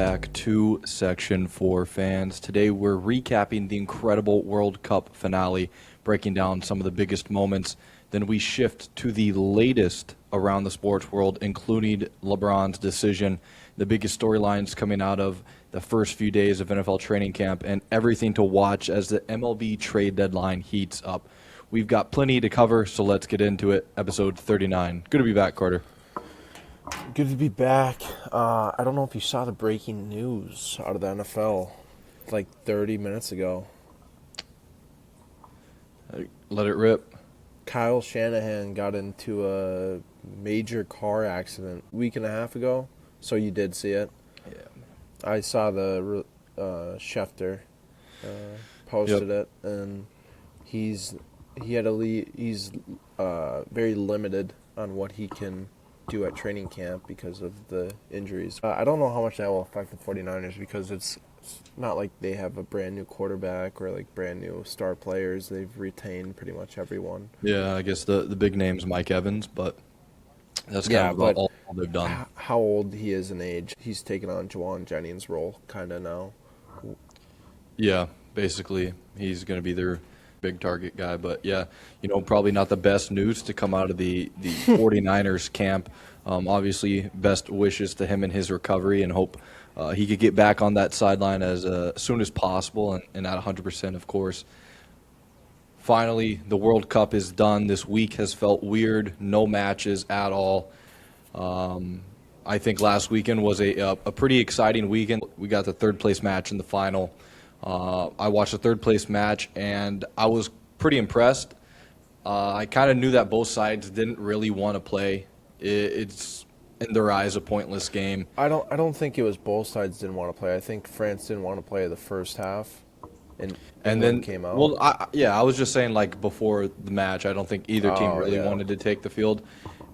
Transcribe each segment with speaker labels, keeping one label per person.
Speaker 1: back to Section 4 fans. Today we're recapping the incredible World Cup finale, breaking down some of the biggest moments. Then we shift to the latest around the sports world, including LeBron's decision, the biggest storylines coming out of the first few days of NFL training camp, and everything to watch as the MLB trade deadline heats up. We've got plenty to cover, so let's get into it. Episode 39. Good to be back, Carter.
Speaker 2: Good to be back. I don't know if you saw the breaking news out of the NFL like 30 minutes ago.
Speaker 1: Let it rip.
Speaker 2: Kyle Shanahan got into a major car accident a week and a half ago, so you did see it.
Speaker 1: Yeah.
Speaker 2: I saw the Schefter posted it, and he's very limited on what he can do at training camp because of the injuries. I don't know how much that will affect the 49ers because it's not like they have a brand new quarterback or like brand new star players. They've retained pretty much everyone.
Speaker 1: Yeah, I guess the big name's Mike Evans, but that's kind of about all they've done.
Speaker 2: How old he is in age, he's taken on Juwan Jennings' role kind of now.
Speaker 1: Yeah, basically he's going to be their big target guy. But yeah, probably not the best news to come out of the 49ers camp. Obviously, best wishes to him in his recovery, and hope he could get back on that sideline as soon as possible and at 100%, of course. Finally, the World Cup is done. This week has felt weird. No matches at all. I think last weekend was a pretty exciting weekend. We got the third-place match in the final. I watched the third-place match, and I was pretty impressed. I kind of knew that both sides didn't really want to play. It's, in their eyes, a pointless game.
Speaker 2: I don't think it was both sides didn't want to play. I think France didn't want to play the first half, and then came out.
Speaker 1: Well, I was just saying, like, before the match, I don't think either team really wanted to take the field.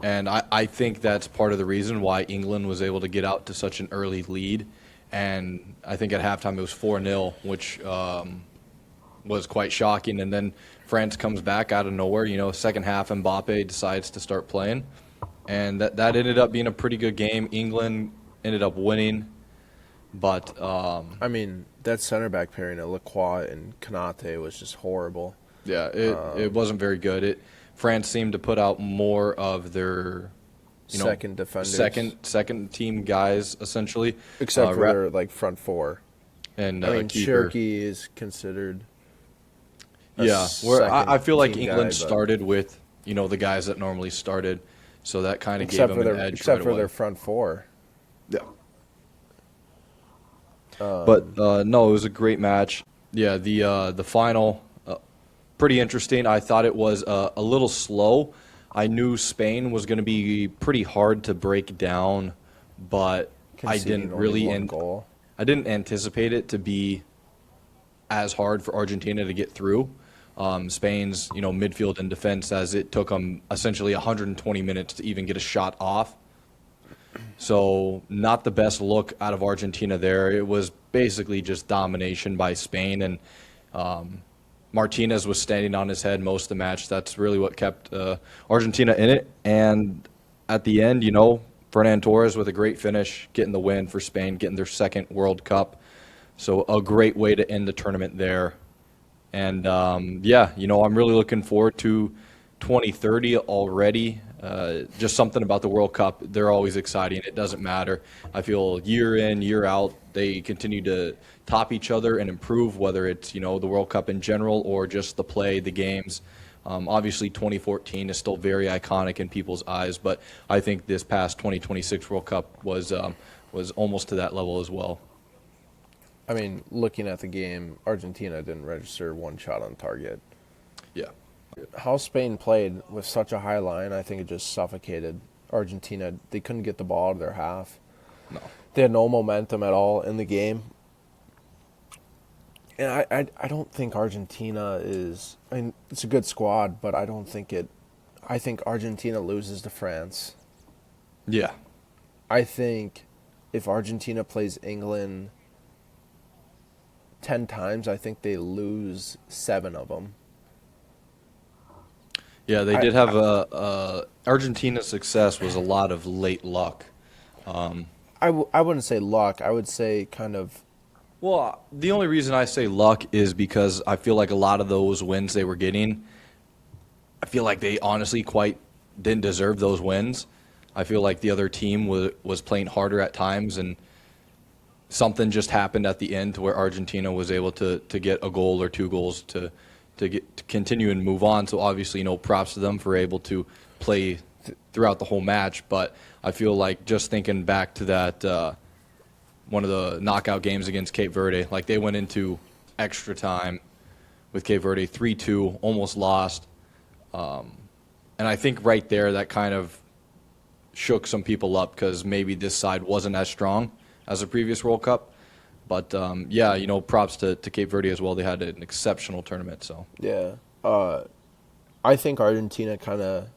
Speaker 1: And I think that's part of the reason why England was able to get out to such an early lead. And I think at halftime it was 4-0, which was quite shocking. And then France comes back out of nowhere. Second half, Mbappe decides to start playing. And that ended up being a pretty good game. England ended up winning. But
Speaker 2: that center back pairing of Lacroix and Konate was just horrible.
Speaker 1: Yeah, it wasn't very good. France seemed to put out more of their
Speaker 2: second defenders,
Speaker 1: second team guys, essentially,
Speaker 2: except for their front four.
Speaker 1: And
Speaker 2: keeper. Cherky is considered.
Speaker 1: I feel like England started with the guys that normally started, so that kind of gave them an edge.
Speaker 2: Except for their front four.
Speaker 1: Yeah. But no, it was a great match. Yeah, the final. Pretty interesting. I thought it was a little slow. I knew Spain was going to be pretty hard to break down, but I didn't anticipate it to be as hard for Argentina to get through. Spain's midfield and defense, as it took them essentially 120 minutes to even get a shot off. So not the best look out of Argentina there. It was basically just domination by Spain, and Martinez was standing on his head most of the match. That's really what kept Argentina in it. And at the end, Fernan Torres with a great finish, getting the win for Spain, getting their second World Cup. So a great way to end the tournament there. And, I'm really looking forward to 2030 already. Just something about the World Cup. They're always exciting. It doesn't matter. I feel year in, year out, they continue to top each other and improve, whether it's, the World Cup in general or just the play, the games. Obviously, 2014 is still very iconic in people's eyes, but I think this past 2026 World Cup was almost to that level as well.
Speaker 2: Looking at the game, Argentina didn't register one shot on target.
Speaker 1: Yeah.
Speaker 2: How Spain played with such a high line, I think it just suffocated Argentina. They couldn't get the ball out of their half.
Speaker 1: No.
Speaker 2: They had no momentum at all in the game. And I don't think Argentina is... it's a good squad, but I don't think it... I think Argentina loses to France.
Speaker 1: Yeah.
Speaker 2: I think if Argentina plays England 10 times, I think they lose 7 of them.
Speaker 1: Yeah, they did have Argentina's success was a lot of late luck.
Speaker 2: I wouldn't say luck. I would say kind of.
Speaker 1: Well, the only reason I say luck is because I feel like a lot of those wins they were getting, I feel like they honestly quite didn't deserve those wins. I feel like the other team was playing harder at times, and something just happened at the end to where Argentina was able to get a goal or two goals to continue and move on. So obviously, props to them for able to play throughout the whole match. But I feel like just thinking back to that one of the knockout games against Cape Verde, like they went into extra time with Cape Verde 3-2, almost lost. And I think right there that kind of shook some people up because maybe this side wasn't as strong as the previous World Cup. But yeah, props to Cape Verde as well. They had an exceptional tournament. So
Speaker 2: Yeah. I think Argentina kind of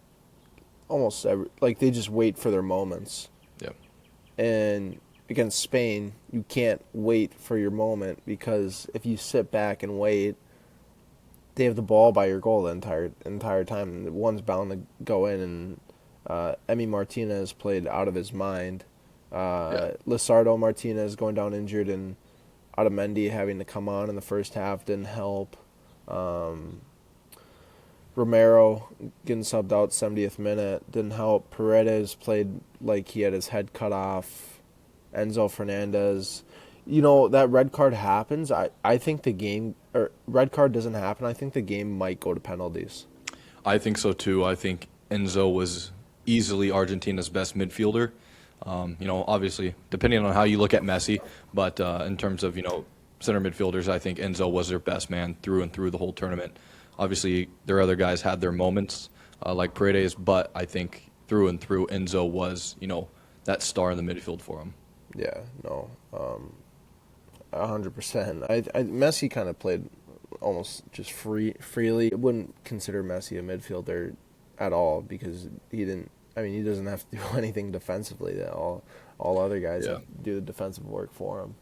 Speaker 2: like they just wait for their moments.
Speaker 1: yeah,
Speaker 2: And against Spain, you can't wait for your moment because if you sit back and wait, they have the ball by your goal the entire time. One's bound to go in, and Emi Martinez played out of his mind.
Speaker 1: Yeah.
Speaker 2: Lizardo Martinez going down injured, and Otamendi having to come on in the first half didn't help. Romero getting subbed out 70th minute didn't help. Paredes played like he had his head cut off. Enzo Fernandez. That red card happens. I think the game, or red card doesn't happen. I think the game might go to penalties.
Speaker 1: I think so too. I think Enzo was easily Argentina's best midfielder. Obviously, depending on how you look at Messi, but in terms of center midfielders, I think Enzo was their best man through and through the whole tournament. Obviously, their other guys had their moments, like Paredes, but I think through and through, Enzo was that star in the midfield for him.
Speaker 2: Yeah, no, 100%. Messi kind of played almost just freely. I wouldn't consider Messi a midfielder at all because he didn't. I mean, he doesn't have to do anything defensively. That all other guys
Speaker 1: Yeah.
Speaker 2: have to do the defensive work for him.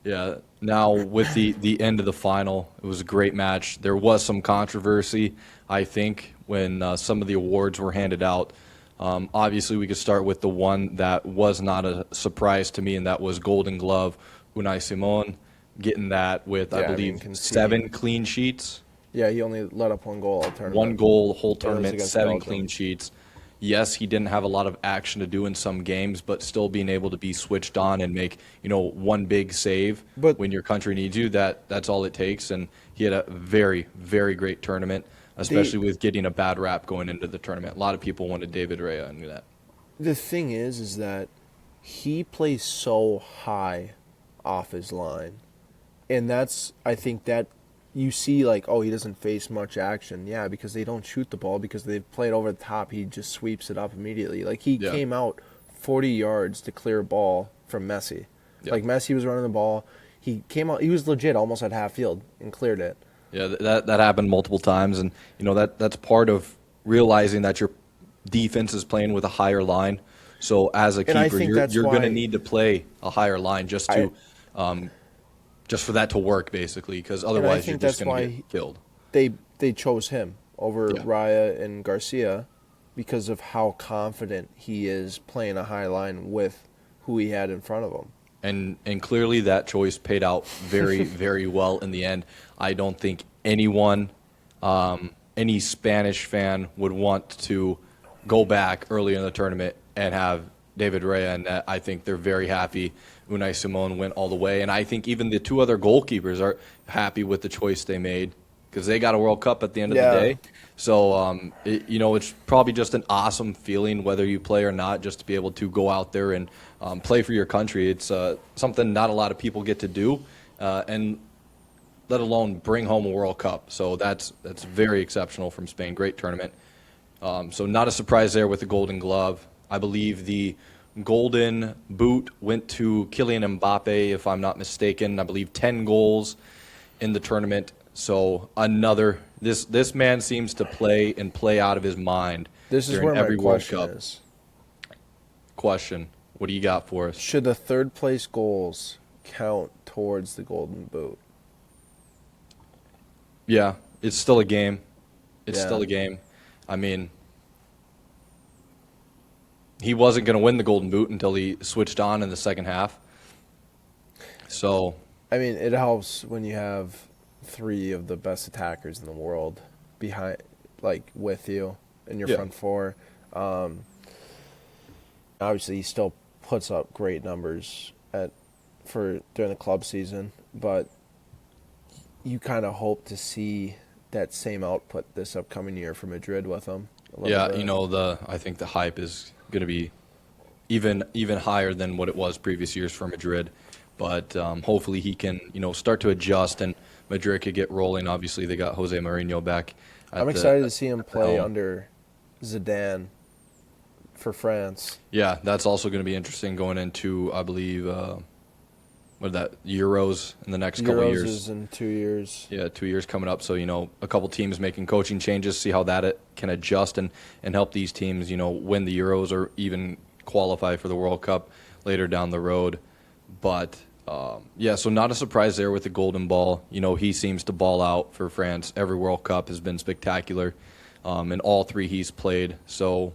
Speaker 1: Yeah. Now with the end of the final, it was a great match. There was some controversy, I think, when some of the awards were handed out. Obviously, we could start with the one that was not a surprise to me, and that was Golden Glove. Unai Simon getting that with, I believe,
Speaker 2: conceding.
Speaker 1: 7 clean sheets.
Speaker 2: Yeah, he only let up one goal all tournament.
Speaker 1: One goal the whole
Speaker 2: It was
Speaker 1: tournament,
Speaker 2: against
Speaker 1: 7
Speaker 2: Belgium.
Speaker 1: clean sheets. Yes, he didn't have a lot of action to do in some games, but still being able to be switched on and make, one big save
Speaker 2: But-
Speaker 1: when your country needs you, that's all it takes. And he had a very, very great tournament, especially with getting a bad rap going into the tournament. A lot of people wanted David Rea and that.
Speaker 2: The thing is that he plays so high off his line. And I think that you see like, oh, he doesn't face much action. Yeah, because they don't shoot the ball because they've played over the top. He just sweeps it up immediately. Like he
Speaker 1: Yeah.
Speaker 2: came out 40 yards to clear a ball from Messi.
Speaker 1: Yeah.
Speaker 2: Like Messi was running the ball. He came out, he was legit almost at half field and cleared it.
Speaker 1: Yeah, that happened multiple times, and that's part of realizing that your defense is playing with a higher line. So as a
Speaker 2: And I
Speaker 1: keeper,
Speaker 2: think
Speaker 1: you're
Speaker 2: that's
Speaker 1: going to
Speaker 2: why-
Speaker 1: need to play a higher line just for that to work, basically, because otherwise you're
Speaker 2: think
Speaker 1: just
Speaker 2: that's
Speaker 1: going to
Speaker 2: why
Speaker 1: get killed.
Speaker 2: They chose him over
Speaker 1: Yeah.
Speaker 2: Raya and Garcia because of how confident he is playing a high line with who he had in front of him.
Speaker 1: And clearly that choice paid out very, very well in the end. I don't think anyone, any Spanish fan would want to go back early in the tournament and have David Rea in net. I think they're very happy Unai Simon went all the way. And I think even the 2 other goalkeepers are happy with the choice they made because they got a World Cup at the end of the day. So, it's probably just an awesome feeling whether you play or not, just to be able to go out there and play for your country. It's something not a lot of people get to do, and let alone bring home a World Cup. So that's very exceptional from Spain. Great tournament. So not a surprise there with the Golden Glove. I believe the Golden Boot went to Kylian Mbappe, if I'm not mistaken. I believe 10 goals in the tournament. So this man seems to play and play out of his mind.
Speaker 2: This is
Speaker 1: during
Speaker 2: where
Speaker 1: every
Speaker 2: my
Speaker 1: World
Speaker 2: question
Speaker 1: Cup.
Speaker 2: is.
Speaker 1: Question: what do you got for us?
Speaker 2: Should the third place goals count towards the Golden Boot?
Speaker 1: Yeah, it's still a game. It's
Speaker 2: Yeah.
Speaker 1: still a game. I mean, he wasn't going to win the Golden Boot until he switched on in the second half. So,
Speaker 2: I mean, it helps when you have three of the best attackers in the world behind, like with you in your
Speaker 1: Yeah.
Speaker 2: front four. Obviously, he still puts up great numbers for during the club season, but you kind of hope to see that same output this upcoming year for Madrid with him. a little
Speaker 1: yeah,
Speaker 2: bit.
Speaker 1: you know, I think the hype is going to be even higher than what it was previous years for Madrid. But hopefully he can, start to adjust and Madrid could get rolling. Obviously, they got Jose Mourinho back.
Speaker 2: I'm excited to see him
Speaker 1: at the
Speaker 2: play
Speaker 1: helm.
Speaker 2: under Zidane for France.
Speaker 1: Yeah, that's also going to be interesting going into, I believe, Euros in the next couple of
Speaker 2: Euros
Speaker 1: years.
Speaker 2: is in 2 years.
Speaker 1: Yeah, 2 years coming up. So, a couple teams making coaching changes, see how that can adjust and help these teams, win the Euros or even qualify for the World Cup later down the road. But, yeah, so not a surprise there with the Golden Ball. He seems to ball out for France. Every World Cup has been spectacular. In all three he's played. So,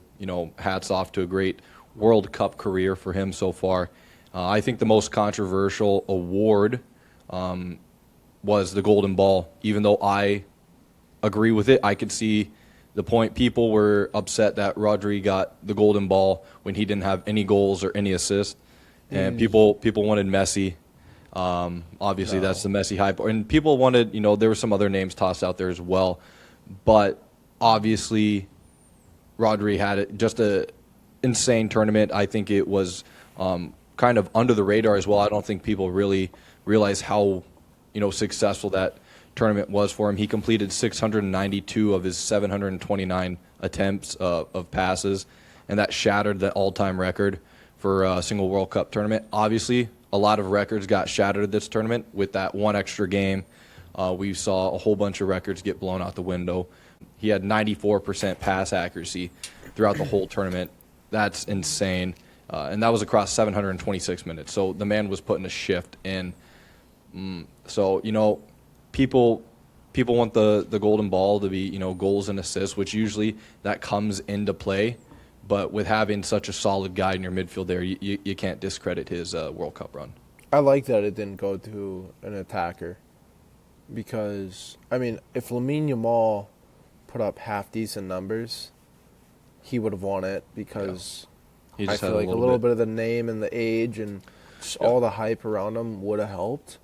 Speaker 1: hats off to a great World Cup career for him so far. I think the most controversial award was the Golden Ball. Even though I agree with it, I could see the point. People were upset that Rodri got the Golden Ball when he didn't have any goals or any assists. And people wanted Messi. Obviously,
Speaker 2: No.
Speaker 1: that's the Messi hype. And people wanted, there were some other names tossed out there as well. But obviously, Rodri had just a insane tournament. I think it was kind of under the radar as well. I don't think people really realize how successful that tournament was for him. He completed 692 of his 729 attempts of passes, and that shattered the all-time record for a single World Cup tournament. Obviously, a lot of records got shattered this tournament with that one extra game. We saw a whole bunch of records get blown out the window. He had 94% pass accuracy throughout the whole tournament. That's insane. And that was across 726 minutes. So the man was putting a shift in. So, people want the Golden Ball to be, goals and assists, which usually that comes into play. But with having such a solid guy in your midfield there, you can't discredit his World Cup run.
Speaker 2: I like that it didn't go to an attacker because, if Lamine Yamal put up half-decent numbers, he would have won it because
Speaker 1: He
Speaker 2: I
Speaker 1: just
Speaker 2: feel
Speaker 1: had
Speaker 2: like a little bit of the name and the age and just all the hype around him would have helped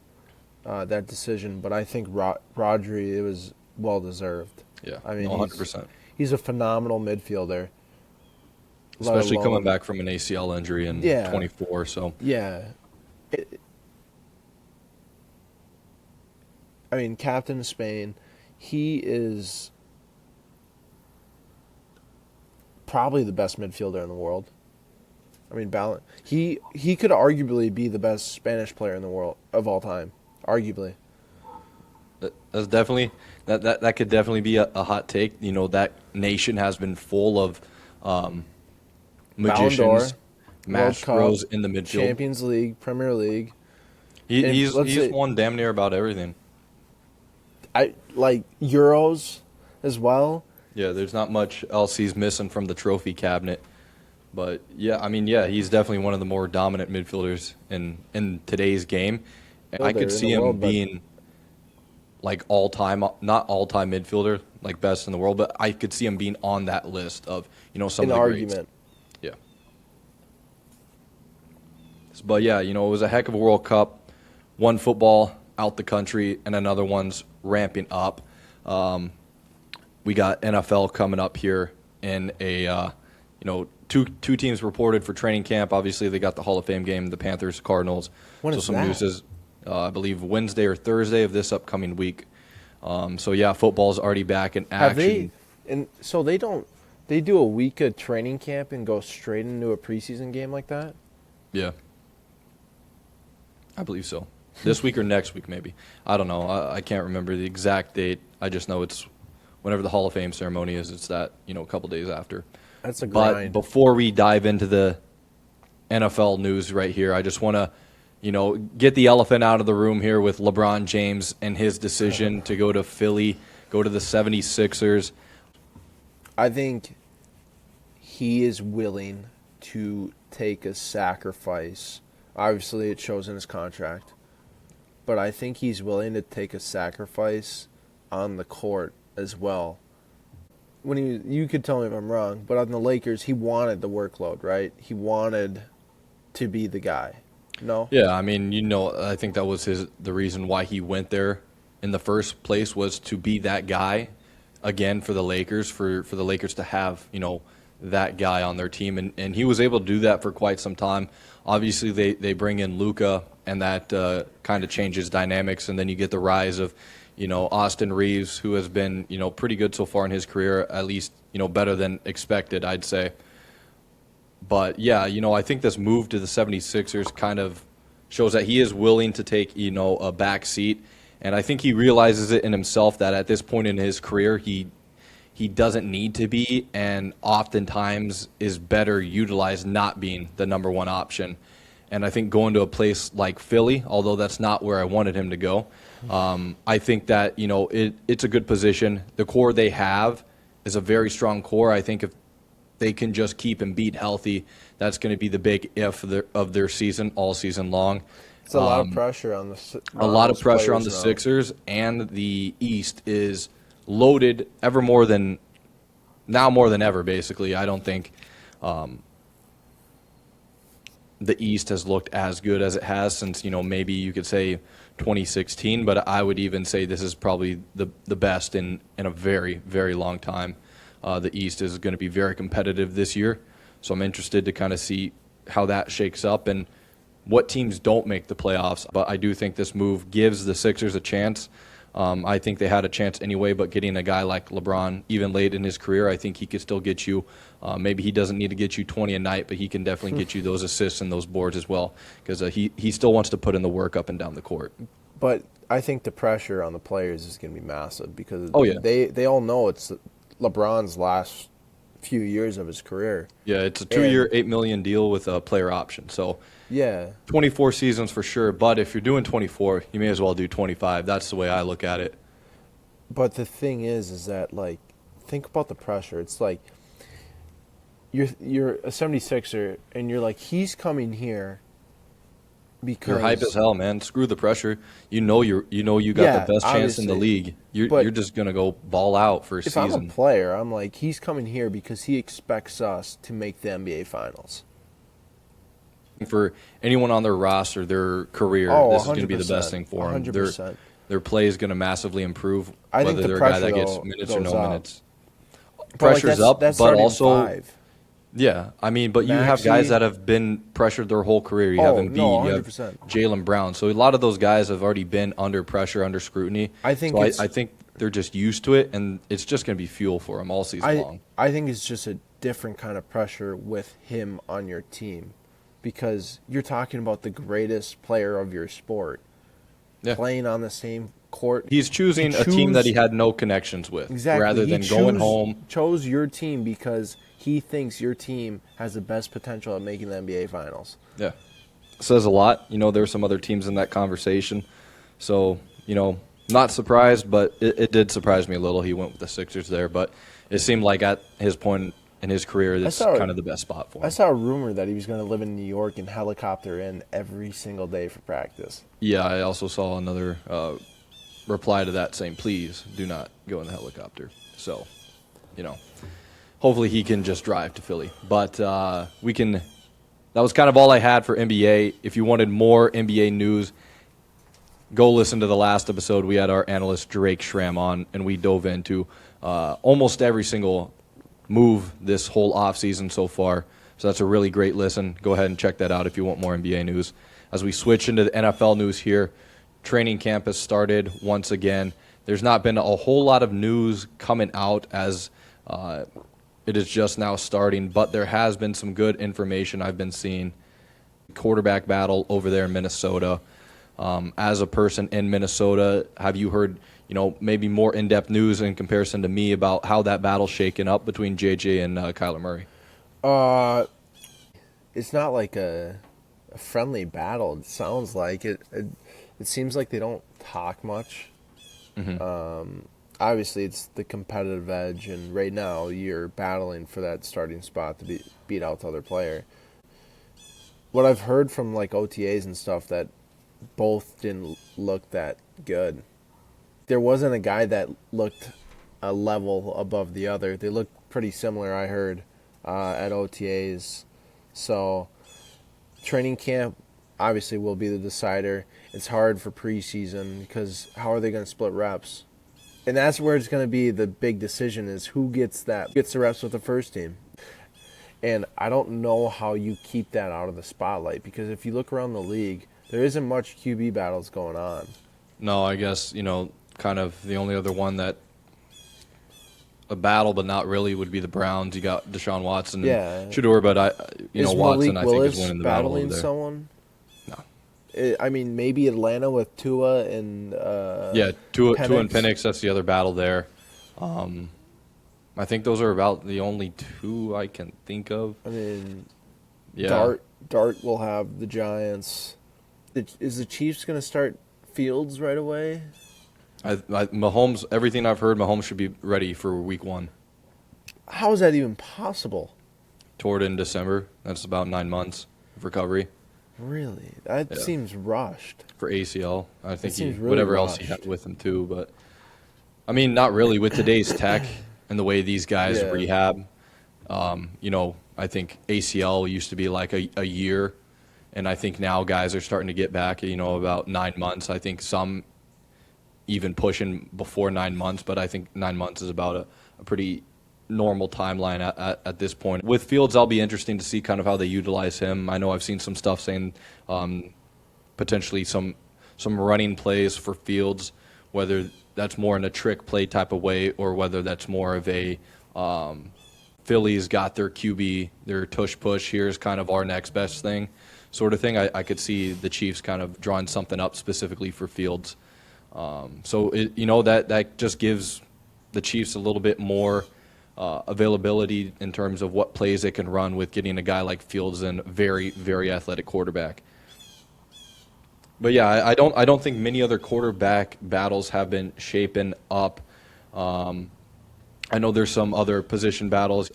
Speaker 2: that decision. But I think Rodri, it was well-deserved.
Speaker 1: Yeah,
Speaker 2: I mean,
Speaker 1: 100%.
Speaker 2: He's a phenomenal midfielder.
Speaker 1: Especially
Speaker 2: let
Speaker 1: coming
Speaker 2: alone-
Speaker 1: back from an ACL injury in
Speaker 2: Yeah.
Speaker 1: 24. So,
Speaker 2: Yeah. Captain of Spain, he is probably the best midfielder in the world. He could arguably be the best Spanish player in the world of all time. Arguably.
Speaker 1: that's definitely that could definitely be a hot take. That nation has been full of magicians,
Speaker 2: World
Speaker 1: maestros
Speaker 2: Cup,
Speaker 1: in the midfield.
Speaker 2: Champions League, Premier League.
Speaker 1: He's
Speaker 2: let's say-
Speaker 1: won damn near about everything.
Speaker 2: I like Euros as well.
Speaker 1: Yeah, there's not much else he's missing from the trophy cabinet. But yeah, he's definitely one of the more dominant midfielders in today's game. And I
Speaker 2: Builder
Speaker 1: could
Speaker 2: in
Speaker 1: see
Speaker 2: the
Speaker 1: him
Speaker 2: world, but-
Speaker 1: being like not all-time midfielder, like best in the world, but I could see him being on that list of, some
Speaker 2: An
Speaker 1: of the greats.
Speaker 2: argument.
Speaker 1: Yeah. But yeah, it was a heck of a World Cup. One football out the country and another one's ramping up. We got NFL coming up here in a, two teams reported for training camp. Obviously, they got the Hall of Fame game, the Panthers, Cardinals.
Speaker 2: When
Speaker 1: so
Speaker 2: is
Speaker 1: some
Speaker 2: that?
Speaker 1: news is, I believe, Wednesday or Thursday of this upcoming week. So yeah, football's already back in
Speaker 2: Have
Speaker 1: action.
Speaker 2: they do a week of training camp and go straight into a preseason game like that?
Speaker 1: Yeah. I believe so. This week or next week, maybe. I don't know. I can't remember the exact date. I just know it's whenever the Hall of Fame ceremony is. It's that, a couple days after.
Speaker 2: That's a
Speaker 1: But
Speaker 2: grind.
Speaker 1: before we dive into the NFL news right here, I just want to, get the elephant out of the room here with LeBron James and his decision to go to Philly, go to the 76ers.
Speaker 2: I think he is willing to take a sacrifice. Obviously, it shows in his contract. But I think he's willing to take a sacrifice on the court as well. You could tell me if I'm wrong, but on the Lakers, he wanted the workload, right? He wanted to be the guy. No?
Speaker 1: Yeah, I mean, I think that was the reason why he went there in the first place, was to be that guy again for the Lakers, for the Lakers to have, that guy on their team. And he was able to do that for quite some time. Obviously, they bring in Luka, and that kind of changes dynamics. And then you get the rise of, Austin Reeves, who has been, pretty good so far in his career, at least, better than expected, I'd say. But, yeah, I think this move to the 76ers kind of shows that he is willing to take, a back seat. And I think he realizes it in himself that at this point in his career, he doesn't need to be, and oftentimes is better utilized not being the number one option. And I think going to a place like Philly, although that's not where I wanted him to go, I think that, it's a good position. The core they have is a very strong core. I think if they can just keep Embiid healthy, that's going to be the big if of their season, all season long.
Speaker 2: It's a lot of pressure on the
Speaker 1: A lot of pressure on the Sixers, and the East is loaded more than ever, basically. I don't think the East has looked as good as it has since, maybe you could say 2016, but I would even say this is probably the best in a very, very long time. The East is going to be very competitive this year, so I'm interested to kind of see how that shakes up and what teams don't make the playoffs. But I do think this move gives the Sixers a chance. I think they had a chance anyway, but getting a guy like LeBron, even late in his career, I think he could still get you. Maybe he doesn't need to get you 20 a night, but he can definitely get you those assists and those boards as well, because he still wants to put in the work up and down the court.
Speaker 2: But I think the pressure on the players is going to be massive because
Speaker 1: yeah.
Speaker 2: they all know it's LeBron's last few years of his career.
Speaker 1: Yeah, it's a 2-year, $8 million deal with a player option. So
Speaker 2: yeah,
Speaker 1: 24 seasons for sure. But if you're doing 24, you may as well do 25. That's the way I look at it.
Speaker 2: But the thing is that, like, think about the pressure. It's like you're a 76er, and you're like, he's coming here because
Speaker 1: you're hype as hell, man. Screw the pressure. You got the best chance in the league. You're just gonna go ball out for a season.
Speaker 2: If I'm a player, I'm like, he's coming here because he expects us to make the NBA Finals.
Speaker 1: For anyone on their roster, their career, this is going to be the best thing for them.
Speaker 2: 100%.
Speaker 1: Their play is going to massively improve,
Speaker 2: I
Speaker 1: whether
Speaker 2: think the
Speaker 1: they're a guy
Speaker 2: pressure,
Speaker 1: that gets
Speaker 2: though,
Speaker 1: minutes or no
Speaker 2: goes up.
Speaker 1: minutes.
Speaker 2: that's
Speaker 1: Pressure's up, but
Speaker 2: starting
Speaker 1: also,
Speaker 2: 5.
Speaker 1: yeah, I mean, but you have guys that have been pressured their whole career. You have Embiid, you have
Speaker 2: 100%.
Speaker 1: Jaylen Brown. So a lot of those guys have already been under pressure, under scrutiny.
Speaker 2: I think
Speaker 1: they're just used to it, and it's just going to be fuel for them all season long.
Speaker 2: I think it's just a different kind of pressure with him on your team, because you're talking about the greatest player of your sport playing on the same court.
Speaker 1: He's choosing a team that he had no connections with, rather than going home.
Speaker 2: Chose your team because he thinks your team has the best potential at making the NBA Finals.
Speaker 1: Yeah. Says a lot. There's some other teams in that conversation. So, not surprised, but it did surprise me a little. He went with the Sixers there, but it seemed like at his point in his career, that's kind of the best spot for him.
Speaker 2: I saw a rumor that he was going to live in New York and helicopter in every single day for practice.
Speaker 1: Yeah, I also saw another reply to that saying, please do not go in the helicopter. So, hopefully he can just drive to Philly. But that was kind of all I had for NBA. If you wanted more NBA news, go listen to the last episode. We had our analyst Drake Schramm on, and we dove into almost every single move this whole offseason so far. So that's a really great listen. Go ahead and check that out if you want more NBA news. As we switch into the NFL news here, training camp has started once again. There's not been a whole lot of news coming out as it is just now starting, but there has been some good information I've been seeing. Quarterback battle over there in Minnesota. As a person in Minnesota, have you heard, maybe more in-depth news in comparison to me about how that battle's shaken up between JJ and Kyler Murray?
Speaker 2: It's not like a friendly battle. It sounds like it. It seems like they don't talk much.
Speaker 1: Mm-hmm.
Speaker 2: obviously it's the competitive edge, and right now you're battling for that starting spot to beat out the other player. What I've heard from like OTAs and stuff, that both didn't look that good. There wasn't a guy that looked a level above the other. They looked pretty similar, I heard, at OTAs. So training camp obviously will be the decider. It's hard for preseason because how are they going to split reps? And that's where it's going to be the big decision, is who gets the reps with the first team. And I don't know how you keep that out of the spotlight, because if you look around the league, there isn't much QB battles going on.
Speaker 1: No, I guess, kind of the only other one that a battle, but not really, would be the Browns. You got Deshaun Watson and Shedeur, but Watson,
Speaker 2: Malik
Speaker 1: I think,
Speaker 2: Willis
Speaker 1: is winning the battle over
Speaker 2: battling
Speaker 1: there.
Speaker 2: someone?
Speaker 1: No.
Speaker 2: I mean, maybe Atlanta with Tua and
Speaker 1: Tua and Penix, that's the other battle there. I think those are about the only two I can think of.
Speaker 2: I mean,
Speaker 1: yeah.
Speaker 2: Dart will have the Giants. Is the Chiefs going to start Fields right away?
Speaker 1: Mahomes, everything I've heard, Mahomes should be ready for week 1.
Speaker 2: How is that even possible?
Speaker 1: Toward in December. That's about 9 months of recovery.
Speaker 2: Really? That seems rushed.
Speaker 1: For ACL. I think
Speaker 2: really
Speaker 1: whatever
Speaker 2: rushed.
Speaker 1: else he had with him too, but I mean, not really with today's tech and the way these guys rehab. I think ACL used to be like a year, and I think now guys are starting to get back, about 9 months. I think some even pushing before 9 months, but I think 9 months is about a pretty normal timeline at this point. With Fields, I'll be interesting to see kind of how they utilize him. I know I've seen some stuff saying potentially some running plays for Fields, whether that's more in a trick play type of way or whether that's more of a Phillies got their QB, their tush push, here's kind of our next best thing sort of thing. I could see the Chiefs kind of drawing something up specifically for Fields. That just gives the Chiefs a little bit more availability in terms of what plays they can run with getting a guy like Fields in, very, very athletic quarterback. But yeah, I don't think many other quarterback battles have been shaping up. I know there's some other position battles.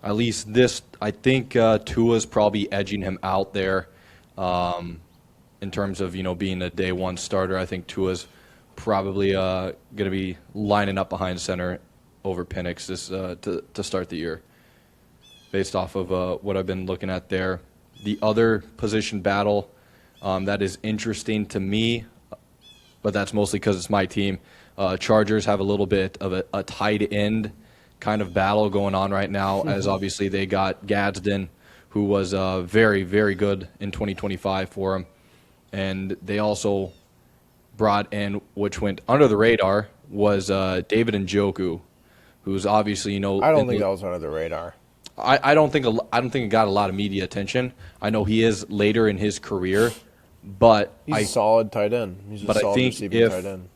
Speaker 1: At least this, I think Tua's probably edging him out there in terms of being a day one starter. I think Tua's probably going to be lining up behind center over Penix to start the year, based off of what I've been looking at there. The other position battle that is interesting to me, but that's mostly because it's my team. Chargers have a little bit of a tight end kind of battle going on right now, as obviously they got Gadsden, who was very, very good in 2025 for them. And they also brought in, which went under the radar, was David Njoku, who's obviously,
Speaker 2: I don't think that was under the radar.
Speaker 1: I don't think it got a lot of media attention. I know he is later in his career, but
Speaker 2: he's a solid tight end. He's a solid receiving tight end.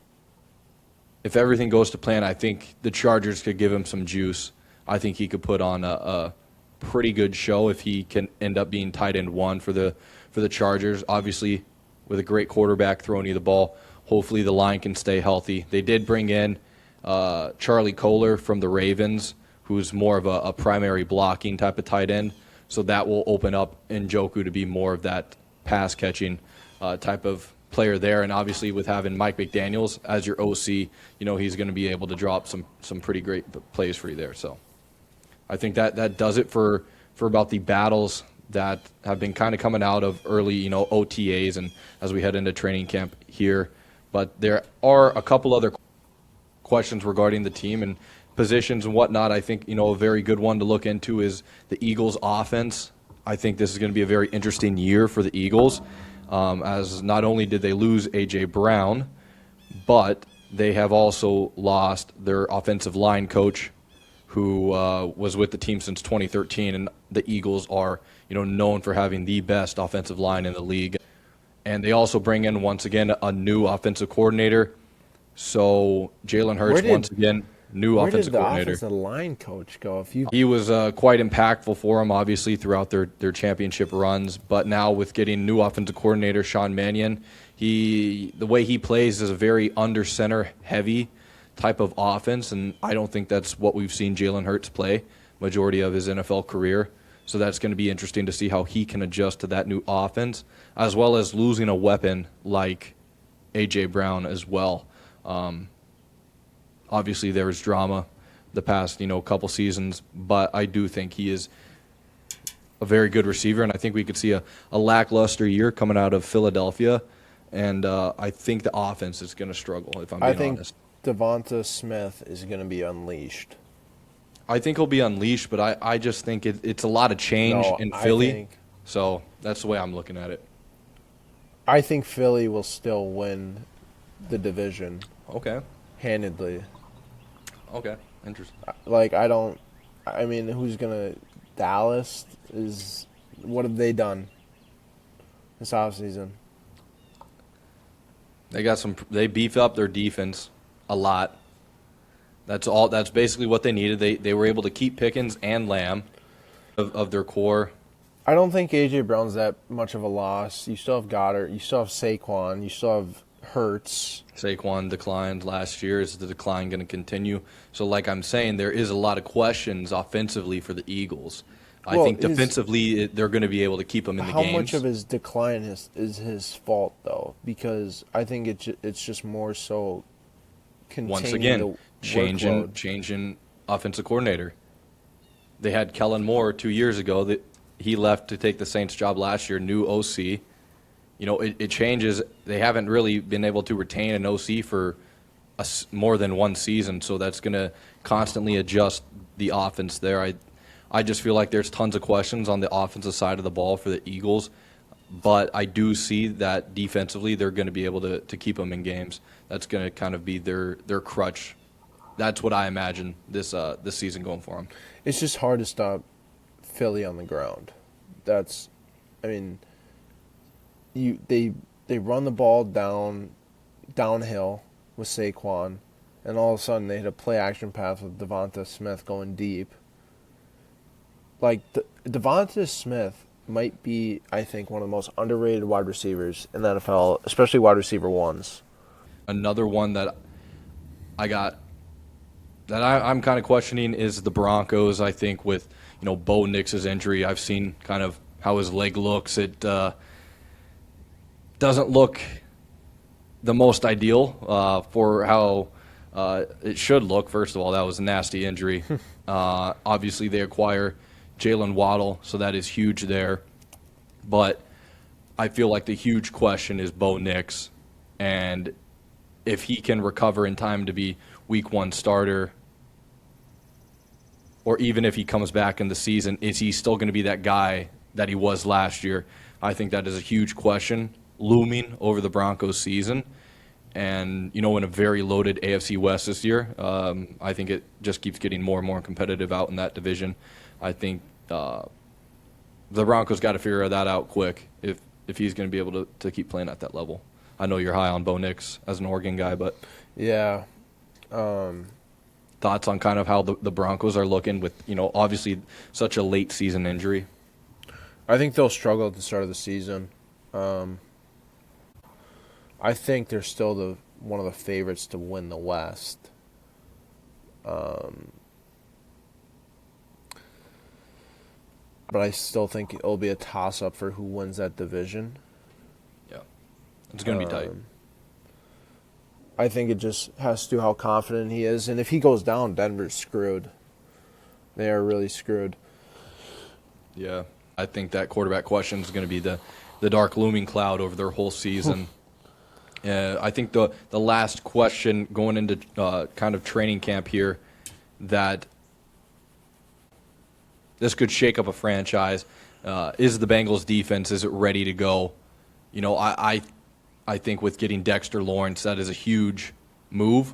Speaker 1: If everything goes to plan, I think the Chargers could give him some juice. I think he could put on a pretty good show if he can end up being tight end 1 for the Chargers. Obviously, with a great quarterback throwing you the ball, hopefully the line can stay healthy. They did bring in Charlie Kohler from the Ravens, who's more of a primary blocking type of tight end. So that will open up Njoku to be more of that pass-catching type of player there. And obviously with having Mike McDaniels as your OC, he's going to be able to drop some pretty great plays for you there. So I think that does it for about the battles that have been kind of coming out of early, OTAs and as we head into training camp here. But there are a couple other questions regarding the team and positions and whatnot. I think, a very good one to look into is the Eagles' offense. I think this is going to be a very interesting year for the Eagles, as not only did they lose A.J. Brown, but they have also lost their offensive line coach, who was with the team since 2013, and the Eagles are, known for having the best offensive line in the league. And they also bring in, once again, a new offensive coordinator. So Jalen Hurts, once again, new offensive coordinator.
Speaker 2: Where did the offensive line coach go?
Speaker 1: He was quite impactful for them, obviously, throughout their championship runs. But now with getting new offensive coordinator Sean Mannion, The way he plays is a very under center heavy type of offense, and I don't think that's what we've seen Jalen Hurts play majority of his NFL career. So that's going to be interesting to see how he can adjust to that new offense, as well as losing a weapon like A.J. Brown as well. Obviously, there was drama the past, couple seasons, but I do think he is a very good receiver, and I think we could see a lackluster year coming out of Philadelphia, and I think the offense is going to struggle, if I'm being honest.
Speaker 2: Devonta Smith is going to be unleashed.
Speaker 1: I think he'll be unleashed, but I just think it's a lot of change in Philly, so that's the way I'm looking at it.
Speaker 2: I think Philly will still win the division.
Speaker 1: Okay.
Speaker 2: Handedly.
Speaker 1: Okay. Interesting.
Speaker 2: Who's going to – Dallas is – what have they done this offseason?
Speaker 1: They beefed up their defense a lot. That's basically what they needed. They were able to keep Pickens and Lamb of their core.
Speaker 2: I don't think A.J. Brown's that much of a loss. You still have Goddard. You still have Saquon. You still have Hurts.
Speaker 1: Saquon declined last year. Is the decline going to continue? So like I'm saying, there is a lot of questions offensively for the Eagles. I think defensively they're going to be able to keep him in the games.
Speaker 2: How much of his decline is his fault, though? Because I think it's just more so
Speaker 1: once again, changing offensive coordinator. They had Kellen Moore 2 years ago. That he left to take the Saints job last year, new OC. It changes. They haven't really been able to retain an OC for more than one season, so that's going to constantly adjust the offense there. I just feel like there's tons of questions on the offensive side of the ball for the Eagles, but I do see that defensively they're going to be able to keep them in games. That's going to kind of be their crutch. That's what I imagine this season going for them.
Speaker 2: It's just hard to stop Philly on the ground. They run the ball downhill with Saquon, and all of a sudden they hit a play action pass with Devonta Smith going deep. Devonta Smith might be, I think, one of the most underrated wide receivers in the NFL, especially wide receiver ones.
Speaker 1: Another one that I'm kind of questioning is the Broncos. I think with Bo Nix's injury, I've seen kind of how his leg looks. It doesn't look the most ideal for how it should look. First of all, that was a nasty injury. Obviously, they acquire Jalen Waddle, so that is huge there. But I feel like the huge question is Bo Nix, and if he can recover in time to be Week 1 starter, or even if he comes back in the season, is he still going to be that guy that he was last year? I think that is a huge question looming over the Broncos season. And, in a very loaded AFC West this year, I think it just keeps getting more and more competitive out in that division. I think the Broncos got to figure that out quick if he's going to be able to keep playing at that level. I know you're high on Bo Nix as an Oregon guy, but
Speaker 2: yeah.
Speaker 1: Thoughts on kind of how the Broncos are looking with, obviously such a late season injury?
Speaker 2: I think they'll struggle at the start of the season. I think they're still one of the favorites to win the West. But I still think it'll be a toss-up for who wins that division.
Speaker 1: Yeah, it's going to be tight.
Speaker 2: I think it just has to do how confident he is. And if he goes down, Denver's screwed. They are really screwed.
Speaker 1: Yeah, I think that quarterback question is going to be the dark looming cloud over their whole season. I think the last question going into kind of training camp here, that this could shake up a franchise. Is the Bengals defense, is it ready to go? I think with getting Dexter Lawrence, that is a huge move.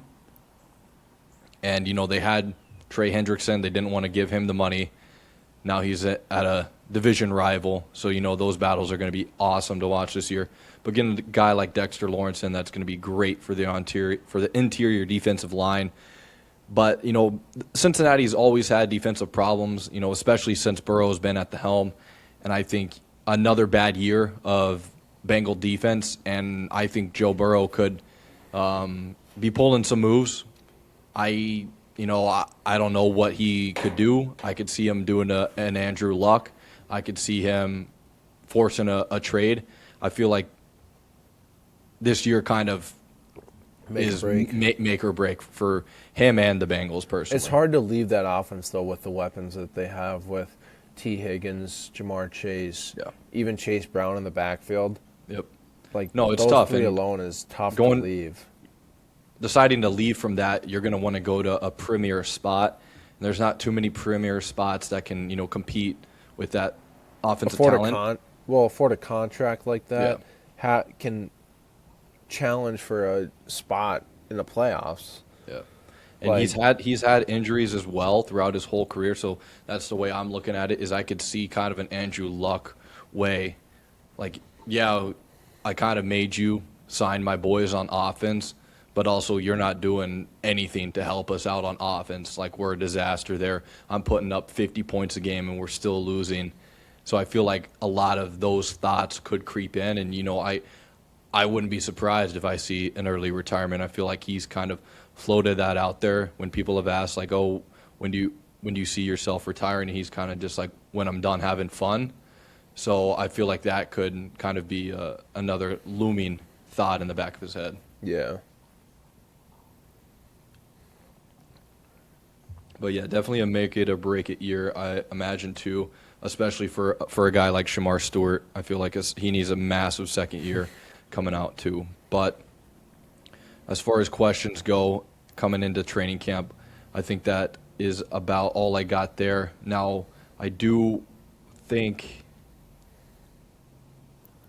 Speaker 1: And, they had Trey Hendrickson. They didn't want to give him the money. Now he's at a division rival. So, those battles are going to be awesome to watch this year. But getting a guy like Dexter Lawrence in, that's going to be great for the interior defensive line. But, Cincinnati's always had defensive problems, especially since Burrow's been at the helm. And I think another bad year of Bengal defense, and I think Joe Burrow could be pulling some moves. I don't know what he could do. I could see him doing an Andrew Luck. I could see him forcing a trade. I feel like this year kind of is make or break for him and the Bengals personally.
Speaker 2: It's hard to leave that offense, though, with the weapons that they have with T. Higgins, Jamar Chase, even Chase Brown in the backfield.
Speaker 1: Yep.
Speaker 2: Like,
Speaker 1: no, it's
Speaker 2: those
Speaker 1: tough.
Speaker 2: three
Speaker 1: and
Speaker 2: alone is tough to leave.
Speaker 1: Deciding to leave from that, you're going to want to go to a premier spot. And there's not too many premier spots that can, compete with that offensive talent.
Speaker 2: Afford a contract like that, can challenge for a spot in the playoffs.
Speaker 1: Yeah. And he's had injuries as well throughout his whole career, so that's the way I'm looking at it, is I could see kind of an Andrew Luck way. Like, yeah, I kind of made you sign my boys on offense, but also you're not doing anything to help us out on offense. Like, we're a disaster there. I'm putting up 50 points a game and we're still losing. So I feel like a lot of those thoughts could creep in, and I wouldn't be surprised if I see an early retirement. I feel like he's kind of floated that out there when people have asked, like, oh, when do you see yourself retiring? And he's kind of just like, when I'm done having fun. So I feel like that could kind of be another looming thought in the back of his head.
Speaker 2: Yeah.
Speaker 1: But yeah, definitely a make it or break it year, I imagine, too, especially for a guy like Shamar Stewart. I feel like he needs a massive second year coming out, too. But as far as questions go coming into training camp, I think that is about all I got there. Now, I do think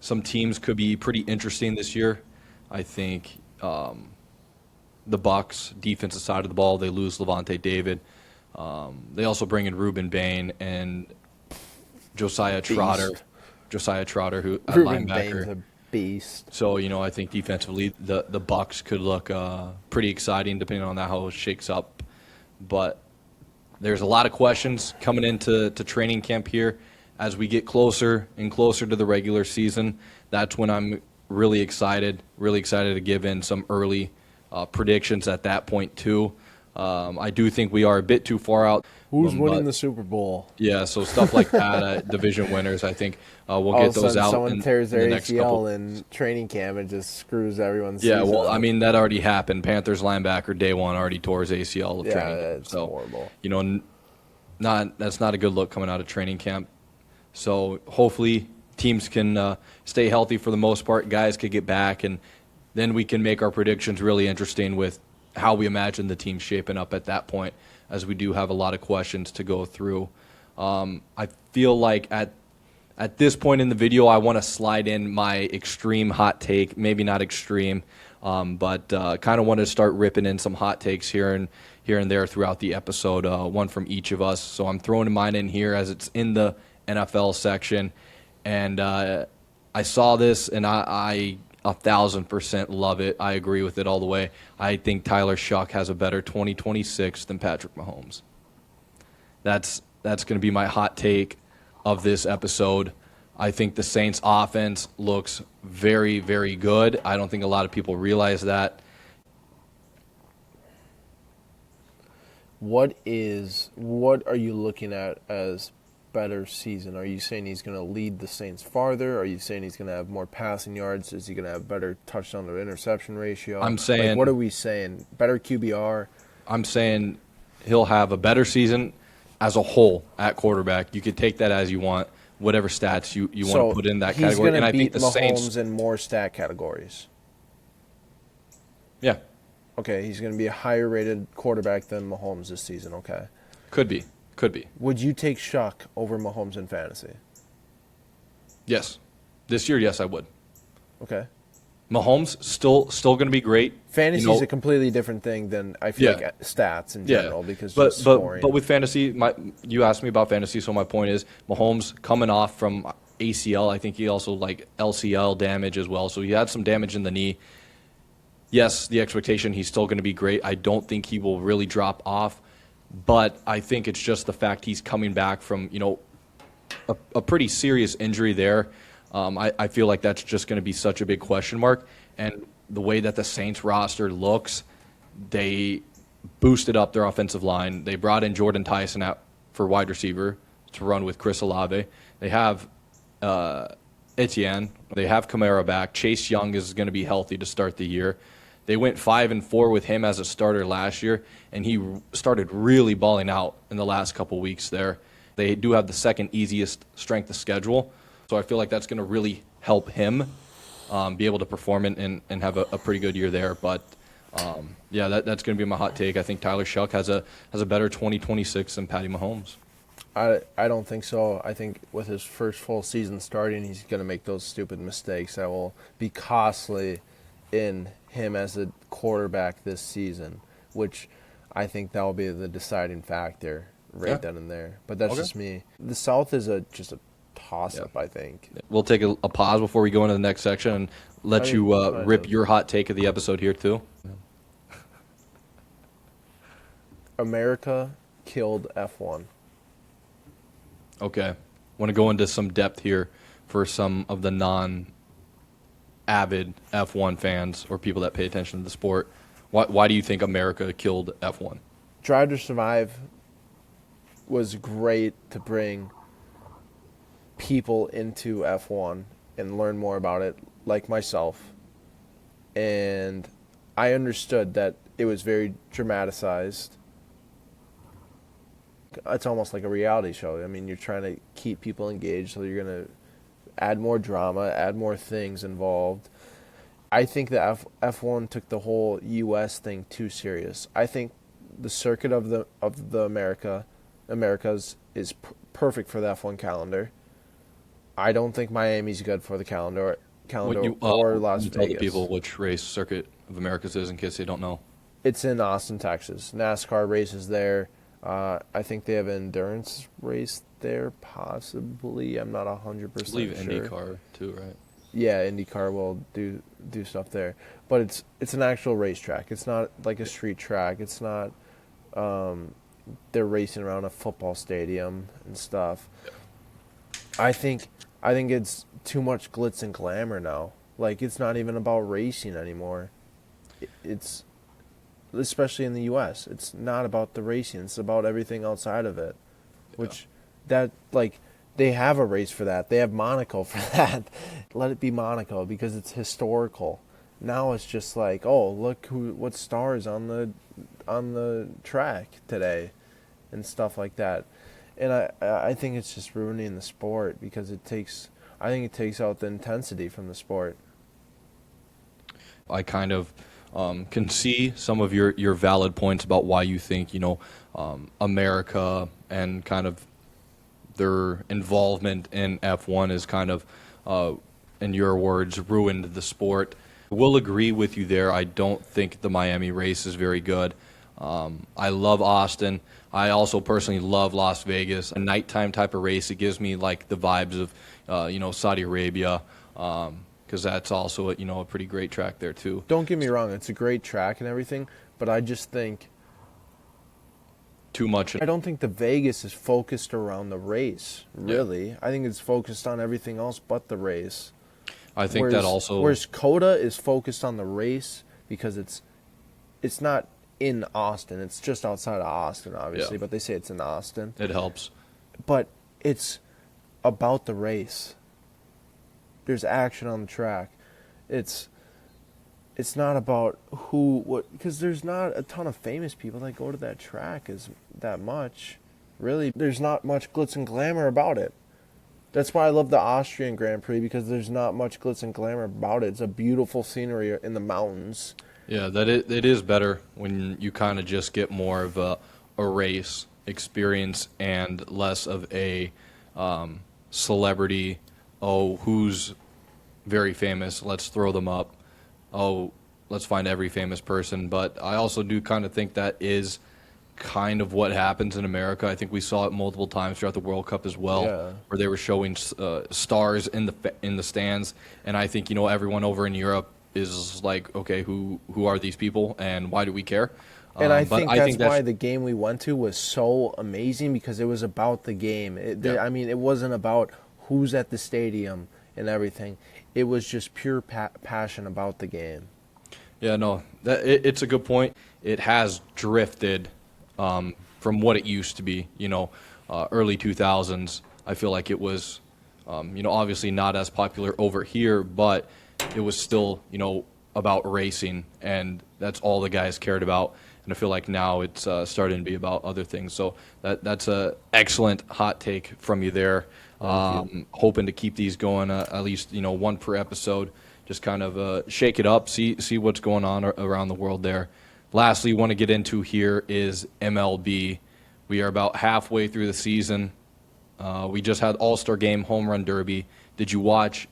Speaker 1: some teams could be pretty interesting this year. I think the Bucs, defensive side of the ball, they lose Levante David. They also bring in Ruben Bain and Josiah Trotter. Josiah Trotter, who a
Speaker 2: Ruben
Speaker 1: linebacker.
Speaker 2: Bain's a beast.
Speaker 1: So, I think defensively the Bucs could look pretty exciting depending on how it shakes up. But there's a lot of questions coming into training camp here. As we get closer and closer to the regular season, that's when I'm really excited to give in some early predictions at that point too. I do think we are a bit too far out.
Speaker 2: Who's winning the Super Bowl?
Speaker 1: Yeah, so stuff like that, division winners, I think we'll get those out.
Speaker 2: Someone tears their
Speaker 1: in the next couple.
Speaker 2: ACL in training camp and just screws everyone's
Speaker 1: Yeah,
Speaker 2: season
Speaker 1: well,
Speaker 2: up.
Speaker 1: I mean, that already happened. Panthers linebacker day one already tore his ACL of training camp.
Speaker 2: It's horrible.
Speaker 1: That's not a good look coming out of training camp. So hopefully teams can stay healthy for the most part. Guys could get back, and then we can make our predictions really interesting with how we imagine the team shaping up at that point, as we do have a lot of questions to go through. I feel like at this point in the video, I want to slide in my extreme hot take. Maybe not extreme, but kind of want to start ripping in some hot takes here and there throughout the episode, one from each of us. So I'm throwing mine in here as it's in the NFL section. And I saw this, and I 1,000% love it. I agree with it all the way. I think Tyler Shuck has a better 2026 than Patrick Mahomes. That's going to be my hot take of this episode. I think the Saints offense looks very, very good. I don't think a lot of people realize that.
Speaker 2: What are you looking at as better season? Are you saying he's going to lead the Saints farther? Are you saying he's going to have more passing yards? Is he going to have better touchdown to interception ratio?
Speaker 1: I'm saying,
Speaker 2: what are we saying? Better QBR?
Speaker 1: I'm saying he'll have a better season as a whole at quarterback. You could take that as you want, whatever stats you want to put in that category.
Speaker 2: And
Speaker 1: I think the
Speaker 2: Mahomes
Speaker 1: Saints
Speaker 2: in more stat categories.
Speaker 1: Yeah.
Speaker 2: Okay, he's going to be a higher rated quarterback than Mahomes this season. Okay.
Speaker 1: Could be.
Speaker 2: Would you take Shuck over Mahomes in fantasy?
Speaker 1: Yes. This year, yes, I would.
Speaker 2: Okay.
Speaker 1: Mahomes still going to be great.
Speaker 2: Fantasy is a completely different thing than I feel like stats in general because just scoring.
Speaker 1: But with fantasy, you asked me about fantasy, so my point is Mahomes coming off from ACL. I think he also LCL damage as well, so he had some damage in the knee. Yes, the expectation he's still going to be great. I don't think he will really drop off. But I think it's just the fact he's coming back from, a pretty serious injury there. I feel like that's just going to be such a big question mark. And the way that the Saints roster looks, they boosted up their offensive line. They brought in Jordan Tyson out for wide receiver to run with Chris Olave. They have Etienne. They have Kamara back. Chase Young is going to be healthy to start the year. They went 5-4 with him as a starter last year, and he started really balling out in the last couple weeks there. They do have the second easiest strength of schedule, so I feel like that's going to really help him be able to perform and have a pretty good year there. But yeah, that's going to be my hot take. I think Tyler Shuck has a better 2026 than Patty Mahomes.
Speaker 2: I don't think so. I think with his first full season starting, he's going to make those stupid mistakes that will be costly in him as a quarterback this season, which I think that will be the deciding factor then and there. But that's just me. The South is just a toss-up, I think.
Speaker 1: We'll take a pause before we go into the next section and let you rip your hot take of the episode here, too.
Speaker 2: America killed F1.
Speaker 1: Okay. Want to go into some depth here for some of the non-avid F1 fans or people that pay attention to the sport. Why do you think America killed F1?
Speaker 2: Drive to Survive was great to bring people into F1 and learn more about it, like myself. And I understood that it was very dramatized. It's almost like a reality show. I mean, you're trying to keep people engaged, so you're going to add more drama, add more things involved. I think that F1 took the whole U.S. thing too serious. I think the circuit of the Americas is perfect for the F1 calendar. I don't think Miami's good for the calendar or Las Vegas.
Speaker 1: Tell the people which race Circuit of Americas is in case they don't know.
Speaker 2: It's in Austin, Texas. NASCAR races there. I think they have an endurance race there, possibly. I'm not 100% sure.
Speaker 1: I believe IndyCar too, right?
Speaker 2: Yeah, IndyCar will do stuff there, but it's an actual racetrack. It's not like a street track. It's not. They're racing around a football stadium and stuff. Yeah. I think it's too much glitz and glamour now. Like, it's not even about racing anymore. It's especially in the U.S. It's not about the racing. It's about everything outside of it, which they have a race for that. They have Monaco for that. Let it be Monaco because it's historical. Now it's just like, oh, look what stars on the track today and stuff like that. And I think it's just ruining the sport because I think it takes out the intensity from the sport.
Speaker 1: I kind of can see some of your valid points about why you think, America and kind of their involvement in F1 is kind of, in your words, ruined the sport. Will agree with you there. I don't think the Miami race is very good. I love Austin. I also personally love Las Vegas. A nighttime type of race, it gives me like the vibes of, Saudi Arabia, because that's also a pretty great track there too.
Speaker 2: Don't get me wrong, it's a great track and everything, but I just think
Speaker 1: too much.
Speaker 2: I don't think the Vegas is focused around the race, really. Yeah. I think it's focused on everything else but the race.
Speaker 1: I think that also.
Speaker 2: Whereas Coda is focused on the race because it's not in Austin. It's just outside of Austin, obviously, but they say it's in Austin.
Speaker 1: It helps.
Speaker 2: But it's about the race. There's action on the track. It's not about because there's not a ton of famous people that go to that track that much. Really, there's not much glitz and glamour about it. That's why I love the Austrian Grand Prix, because there's not much glitz and glamour about it. It's a beautiful scenery in the mountains.
Speaker 1: Yeah, it is better when you kind of just get more of a race experience and less of a celebrity. Oh, who's very famous? Let's throw them up. Oh, let's find every famous person. But I also do kind of think that is kind of what happens in America. I think we saw it multiple times throughout the World Cup as well, where they were showing stars in the stands. And I think everyone over in Europe is like, okay, who are these people and why do we care?
Speaker 2: And I think that's why the game we went to was so amazing, because it was about the game. It wasn't about who's at the stadium. and everything. It was just pure passion about the game.
Speaker 1: Yeah, no, it's a good point. It has drifted from what it used to be. Early 2000s. I feel like it was, obviously not as popular over here, but it was still, about racing, and that's all the guys cared about. And I feel like now it's starting to be about other things. So that's a excellent hot take from you there. Hoping to keep these going at least one per episode. Just kind of shake it up, see what's going on around the world there. Lastly, want to get into here is MLB. We are about halfway through the season. We just had All-Star Game, Home Run Derby. Did you watch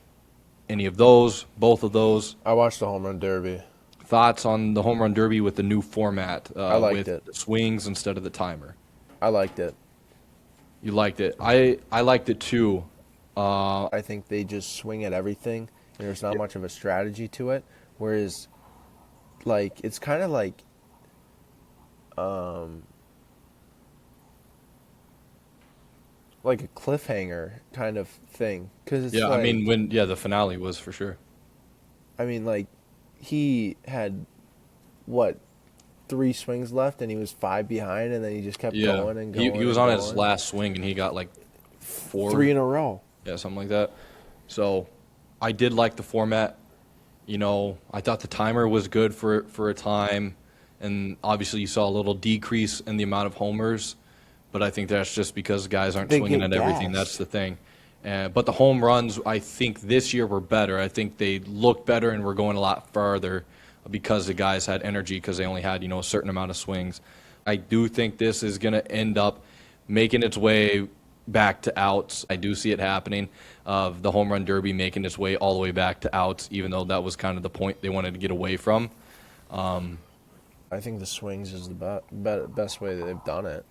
Speaker 1: any of those, both of those?
Speaker 2: I watched the Home Run Derby.
Speaker 1: Thoughts on the Home Run Derby with the new format?
Speaker 2: I liked
Speaker 1: with
Speaker 2: it.
Speaker 1: Swings instead of the timer.
Speaker 2: I liked it.
Speaker 1: You liked it. I liked it too.
Speaker 2: I think they just swing at everything, and there's not much of a strategy to it. Whereas, it's kind of like, like a cliffhanger kind of thing. Cause it's
Speaker 1: I mean, the finale was for sure.
Speaker 2: I mean, he had, what, 3 swings left, and he was 5 behind, and then he just kept going and going.
Speaker 1: He was on his last swing, and he got 4.
Speaker 2: 3 in a row.
Speaker 1: Yeah, something like that. So I did like the format. I thought the timer was good for a time, and obviously you saw a little decrease in the amount of homers, but I think that's just because guys aren't swinging at everything. That's the thing. But the home runs, I think this year were better. I think they looked better and were going a lot farther because the guys had energy because they only had, a certain amount of swings. I do think this is going to end up making its way back to outs. I do see it happening, of the Home Run Derby making its way all the way back to outs, even though that was kind of the point they wanted to get away from.
Speaker 2: I think the swings is the best way that they've done it.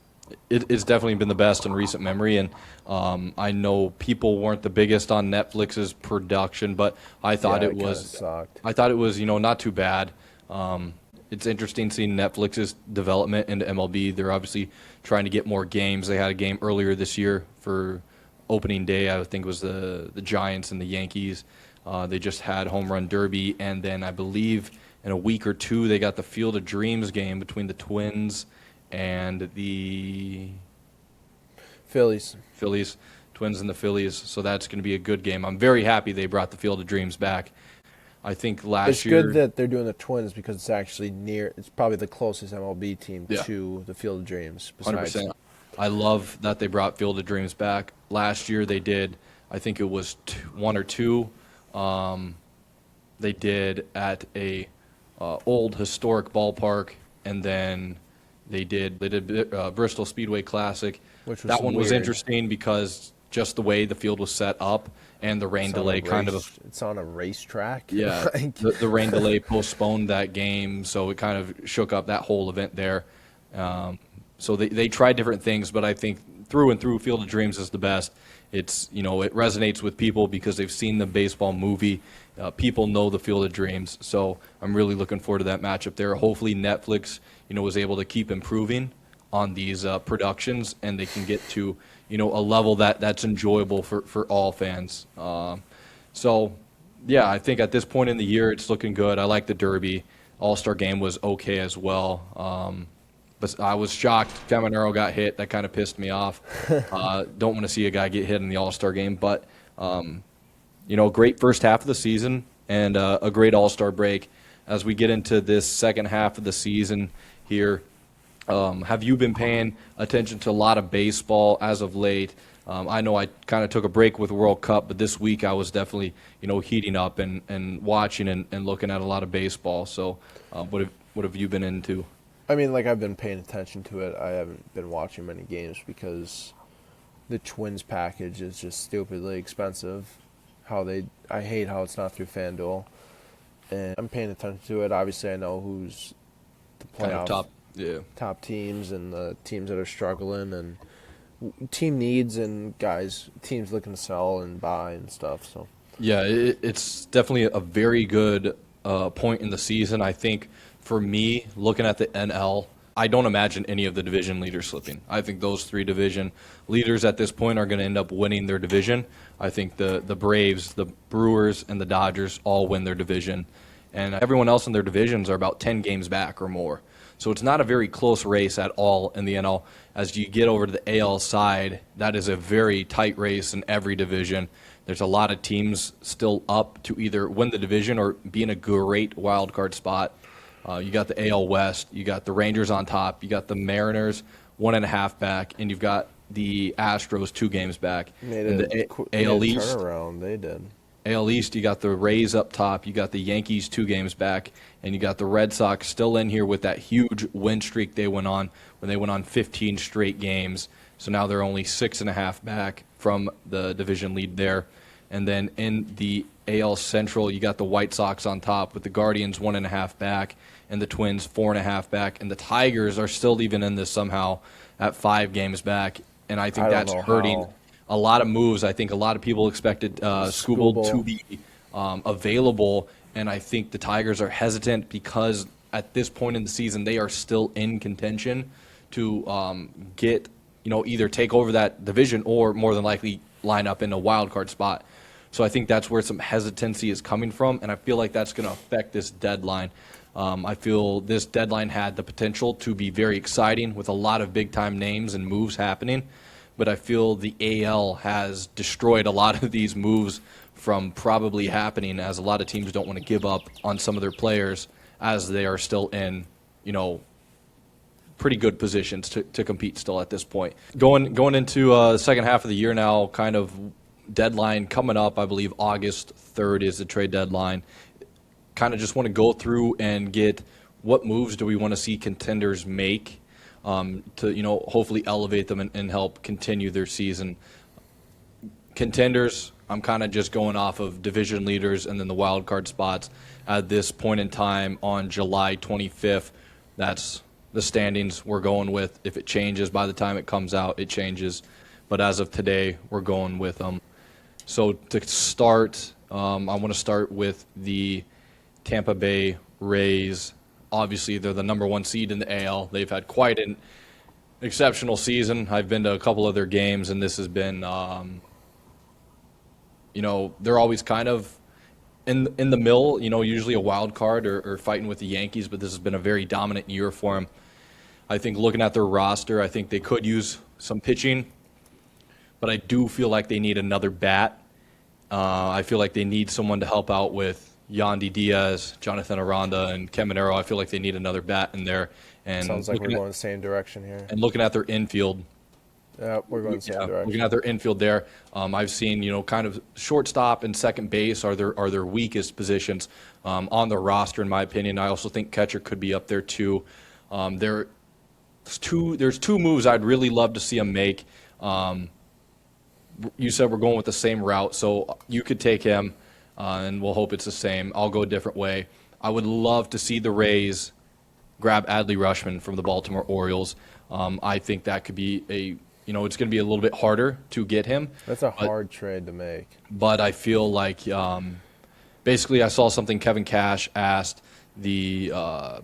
Speaker 1: It's definitely been the best in recent memory, and I know people weren't the biggest on Netflix's production, but I thought it was.
Speaker 2: Sucked.
Speaker 1: I thought it was, not too bad. It's interesting seeing Netflix's development into MLB. They're obviously trying to get more games. They had a game earlier this year for opening day. I think it was the Giants and the Yankees. They just had Home Run Derby, and then I believe in a week or two they got the Field of Dreams game between the Twins and the
Speaker 2: Phillies.
Speaker 1: Twins and the Phillies. So that's going to be a good game. I'm very happy they brought the Field of Dreams back. I think last year.
Speaker 2: It's good that they're doing the Twins because it's actually near. It's probably the closest MLB team to the Field of Dreams.
Speaker 1: 100%. I love that they brought Field of Dreams back. Last year they did. I think it was 1 or 2. They did at a old historic ballpark, and then they did Bristol Speedway Classic. That one was interesting because just the way the field was set up and the rain delay
Speaker 2: It's on a racetrack.
Speaker 1: Yeah, the rain delay postponed that game, so it kind of shook up that whole event there. So they tried different things, but I think through and through, Field of Dreams is the best. It's it resonates with people because they've seen the baseball movie. People know the Field of Dreams, so I'm really looking forward to that matchup there. Hopefully, Netflix was able to keep improving on these productions, and they can get to a level that's enjoyable for all fans. So yeah, I think at this point in the year, it's looking good. I like the Derby. All-Star Game was okay as well. But I was shocked Caminero got hit. That kind of pissed me off. Don't want to see a guy get hit in the All-Star Game. But, great first half of the season and a great All-Star break. As we get into this second half of the season here, have you been paying attention to a lot of baseball as of late? I know I kind of took a break with World Cup, but this week I was definitely, heating up and watching and looking at a lot of baseball. So what have you been into?
Speaker 2: I mean, I've been paying attention to it. I haven't been watching many games because the Twins package is just stupidly expensive. I hate how it's not through FanDuel. And I'm paying attention to it. Obviously, I know who's the playoff top teams and the teams that are struggling and team needs and teams looking to sell and buy and stuff. So
Speaker 1: yeah, it's definitely a very good point in the season. I think for me, looking at the NL, I don't imagine any of the division leaders slipping. I think those 3 division leaders at this point are going to end up winning their division. I think the Braves, the Brewers, and the Dodgers all win their division. And everyone else in their divisions are about 10 games back or more. So it's not a very close race at all in the NL. As you get over to the AL side, that is a very tight race in every division. There's a lot of teams still up to either win the division or be in a great wild card spot. You got the AL West, you got the Rangers on top, you got the Mariners 1.5 back, and you've got the Astros 2 games back.
Speaker 2: Made a
Speaker 1: AL East,
Speaker 2: turnaround. They did.
Speaker 1: AL East, you got the Rays up top, you got the Yankees 2 games back, and you got the Red Sox still in here with that huge win streak they went on when they went on 15 straight games. So now they're only 6.5 back from the division lead there. And then in the AL Central, you got the White Sox on top with the Guardians 1.5 back and the Twins 4.5 back. And the Tigers are still even in this somehow at 5 games back. And I think that's hurting a lot of moves. I think a lot of people expected Skubal to be available. And I think the Tigers are hesitant because at this point in the season, they are still in contention to get, either take over that division or more than likely line up in a wild card spot. So I think that's where some hesitancy is coming from, and I feel like that's going to affect this deadline. I feel this deadline had the potential to be very exciting with a lot of big-time names and moves happening, but I feel the AL has destroyed a lot of these moves from probably happening, as a lot of teams don't want to give up on some of their players as they are still in, pretty good positions to compete still at this point. Going into the second half of the year now, kind of deadline coming up. I believe August 3rd is the trade deadline. Kind of just want to go through and get what moves do we want to see contenders make to hopefully elevate them and help continue their season. Contenders, I'm kind of just going off of division leaders and then the wild card spots at this point in time on July 25th. That's the standings we're going with. If it changes by the time it comes out, it changes. But as of today, we're going with them. So to start, I want to start with the Tampa Bay Rays. Obviously, they're the number 1 seed in the AL. They've had quite an exceptional season. I've been to a couple of their games, and this has been, they're always kind of in the mill, usually a wild card or fighting with the Yankees, but this has been a very dominant year for them. I think looking at their roster, I think they could use some pitching, but I do feel like they need another bat. I feel like they need someone to help out with Yandy Diaz, Jonathan Aranda, and Caminero. I feel like they need another bat in there. And
Speaker 2: sounds like we're going the same direction here.
Speaker 1: And looking at their infield,
Speaker 2: yeah, we're going the same direction.
Speaker 1: Looking at their infield there, I've seen kind of shortstop and second base are their weakest positions on the roster, in my opinion. I also think catcher could be up there too. There's two moves I'd really love to see them make. You said we're going with the same route, so you could take him, and we'll hope it's the same. I'll go a different way. I would love to see the Rays grab Adley Rutschman from the Baltimore Orioles. I think that could be it's going to be a little bit harder to get him.
Speaker 2: That's a hard trade to make. But
Speaker 1: I feel like basically I saw something Kevin Cash asked the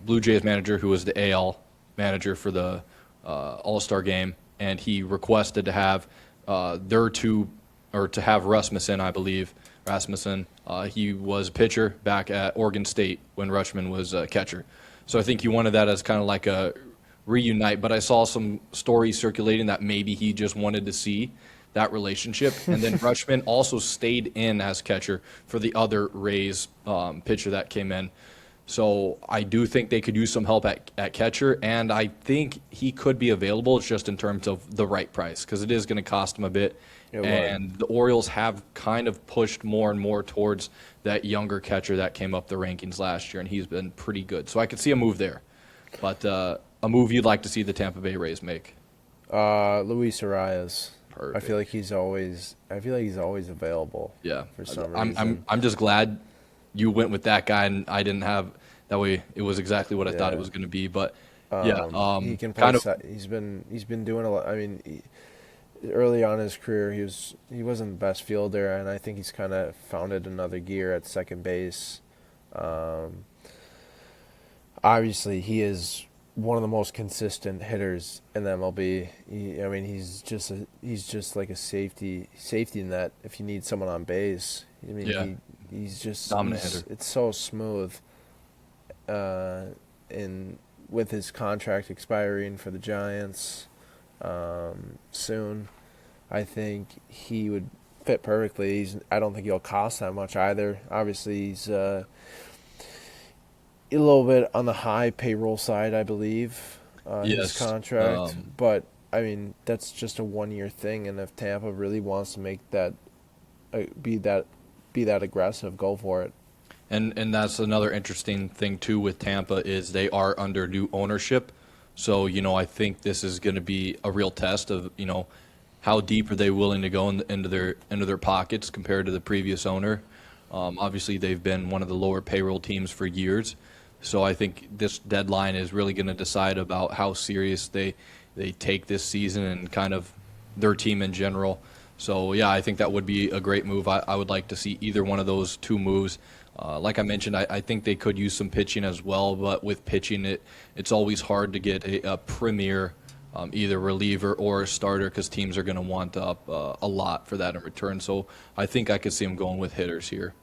Speaker 1: Blue Jays manager, who was the AL manager for the All-Star game, and he requested to have to have Rasmussen, I believe. Rasmussen, he was a pitcher back at Oregon State when Rutschman was a catcher. So I think he wanted that as kind of like a reunite, but I saw some stories circulating that maybe he just wanted to see that relationship. And then Rutschman also stayed in as catcher for the other Rays pitcher that came in. So I do think they could use some help at catcher, and I think he could be available just in terms of the right price, because it is going to cost him a bit. And the Orioles have kind of pushed more and more towards that younger catcher that came up the rankings last year, and he's been pretty good. So I could see a move there. But a move you'd like to see the Tampa Bay Rays make?
Speaker 2: Luis Arias.
Speaker 1: Perfect.
Speaker 2: I feel like he's always available.
Speaker 1: Yeah.
Speaker 2: For some reason.
Speaker 1: I'm just glad you went with that guy, and I didn't have that way. It was exactly what I thought it was going to be. But
Speaker 2: he can play. He's been doing a lot. I mean, early on in his career, he wasn't the best fielder, and I think he's kind of found it another gear at second base. Obviously, he is one of the most consistent hitters in the MLB. I mean, he's just like a safety net if you need someone on base. I mean,
Speaker 1: Yeah,
Speaker 2: he's just
Speaker 1: dominant hitter.
Speaker 2: it's so smooth. In with his contract expiring for the Giants soon, I think he would fit perfectly. I don't think he'll cost that much either. Obviously, he's a little bit on the high payroll side, I believe, his
Speaker 1: Yes.
Speaker 2: contract. But I mean, that's just a 1 year thing, and if Tampa really wants to make that be that aggressive, go for it.
Speaker 1: And that's another interesting thing too with Tampa is they are under new ownership. So, I think this is going to be a real test of, how deep are they willing to go into their pockets compared to the previous owner. Obviously, they've been one of the lower payroll teams for years. So I think this deadline is really going to decide about how serious they take this season and kind of their team in general. So, yeah, I think that would be a great move. I would like to see either one of those two moves. Like I mentioned, I think they could use some pitching as well, but with pitching, it's always hard to get a premier either reliever or a starter because teams are going to want up a lot for that in return. So I think I could see them going with hitters here.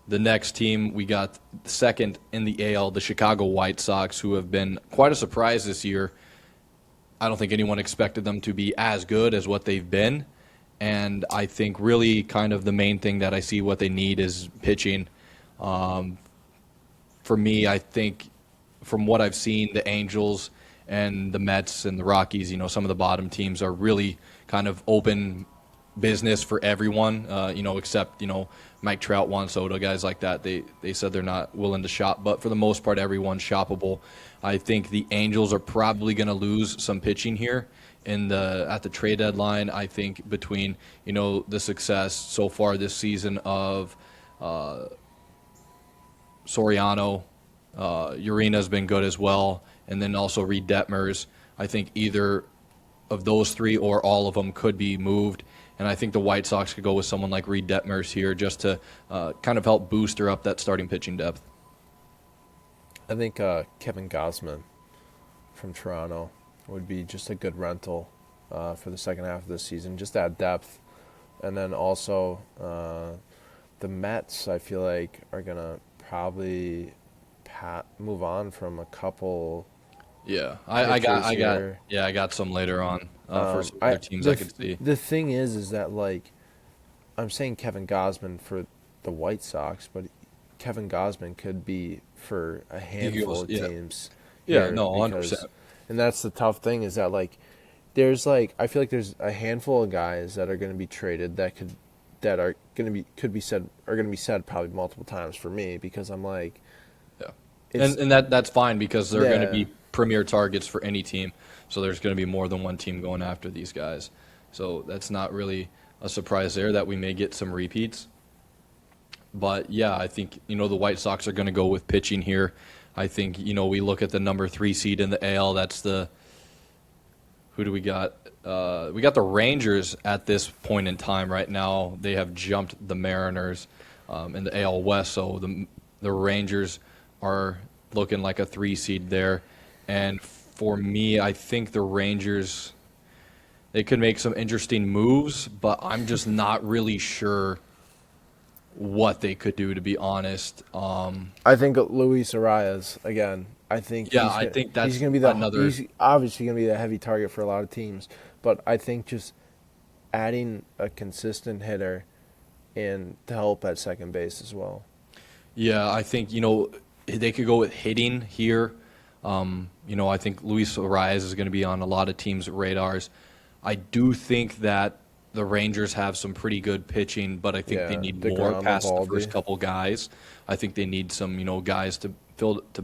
Speaker 1: The next team, we got second in the AL, the Chicago White Sox, who have been quite a surprise this year. I don't think anyone expected them to be as good as what they've been. And I think really kind of the main thing that I see what they need is pitching. For me, I think from what I've seen, the Angels and the Mets and the Rockies, some of the bottom teams are really kind of open business for everyone, except, Mike Trout, Juan Soto, guys like that. They said they're not willing to shop, but for the most part, everyone's shoppable. I think the Angels are probably going to lose some pitching here at the trade deadline. I think between, the success so far this season of Soriano, Urena's been good as well, and then also Reed Detmers. I think either of those three or all of them could be moved, and I think the White Sox could go with someone like Reed Detmers here just to kind of help booster up that starting pitching depth.
Speaker 2: I think Kevin Gausman from Toronto would be just a good rental for the second half of the season, just that depth. And then also the Mets, I feel like, are going to probably move on from a couple
Speaker 1: Yeah, I got
Speaker 2: here.
Speaker 1: I got some later on for some other teams I could see.
Speaker 2: The thing is that, like, I'm saying Kevin Gausman for the White Sox, but Kevin Gausman could be for a handful of teams.
Speaker 1: Yeah, no, 100%.
Speaker 2: And that's the tough thing is that, like, there's like I feel like there's a handful of guys that are going to be traded that are going to be said probably multiple times for me because I'm like,
Speaker 1: Yeah, and that's fine because they're going to be premier targets for any team. So there's going to be more than one team going after these guys. So that's not really a surprise there that we may get some repeats. But yeah, I think the White Sox are going to go with pitching here. I think we look at the number 3 seed in the AL. That's who do we got? We got the Rangers at this point in time right now. They have jumped the Mariners in the AL West, so the Rangers are looking like a 3 seed there. And for me, I think the Rangers, they could make some interesting moves, but I'm just not really sure what they could do, to be honest.
Speaker 2: I think Luis Arias again. I think
Speaker 1: I think that's
Speaker 2: he's going to be
Speaker 1: another.
Speaker 2: He's obviously going to be a heavy target for a lot of teams, but I think just adding a consistent hitter and to help at second base as well.
Speaker 1: Yeah, I think they could go with hitting here. I think Luis Arias is going to be on a lot of teams' radars. I do think that the Rangers have some pretty good pitching, but I think they need more past the first couple guys. I think they need some, guys to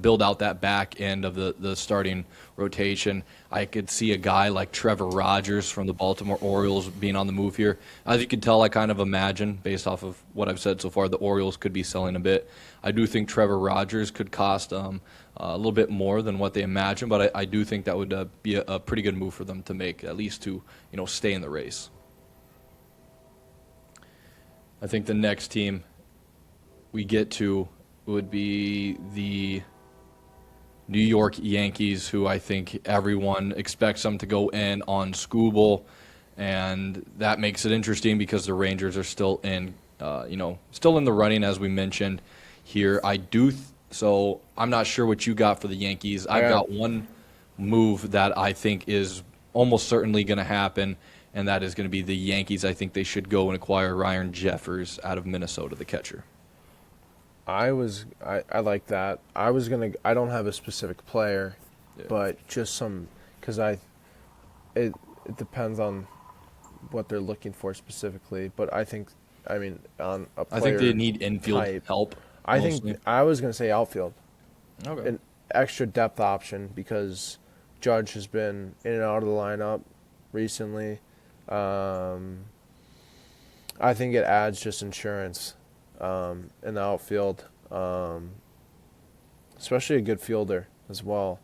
Speaker 1: build out that back end of the starting rotation. I could see a guy like Trevor Rogers from the Baltimore Orioles being on the move here. As you can tell, I kind of imagine, based off of what I've said so far, the Orioles could be selling a bit. I do think Trevor Rogers could cost a little bit more than what they imagine, but I do think that would be a pretty good move for them to make, at least to stay in the race. I think the next team we get to would be the New York Yankees, who I think everyone expects them to go in on Skubal, and that makes it interesting because the Rangers are still in, still in the running as we mentioned here. So I'm not sure what you got for the Yankees. I've got one move that I think is almost certainly going to happen, and that is going to be the Yankees. I think they should go and acquire Ryan Jeffers out of Minnesota, the catcher.
Speaker 2: I like that. I don't have a specific player, but just some, because it depends on what they're looking for specifically. But I mean, on a player
Speaker 1: I think they need infield
Speaker 2: type,
Speaker 1: help.
Speaker 2: I
Speaker 1: mostly.
Speaker 2: think I was gonna say outfield,
Speaker 1: Okay.
Speaker 2: an extra depth option because Judge has been in and out of the lineup recently. I think it adds just insurance in the outfield, especially a good fielder as well.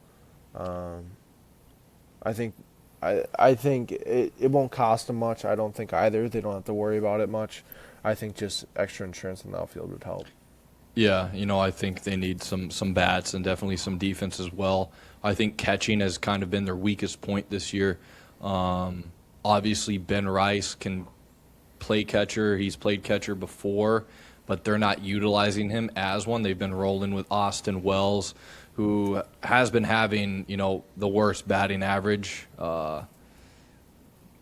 Speaker 2: I think it won't cost them much. I don't think either. They don't have to worry about it much. I think just extra insurance in the outfield would help.
Speaker 1: Yeah, I think they need some bats and definitely some defense as well. I think catching has kind of been their weakest point this year. Obviously, Ben Rice can play catcher. He's played catcher before, but they're not utilizing him as one. They've been rolling with Austin Wells, who has been having, the worst batting average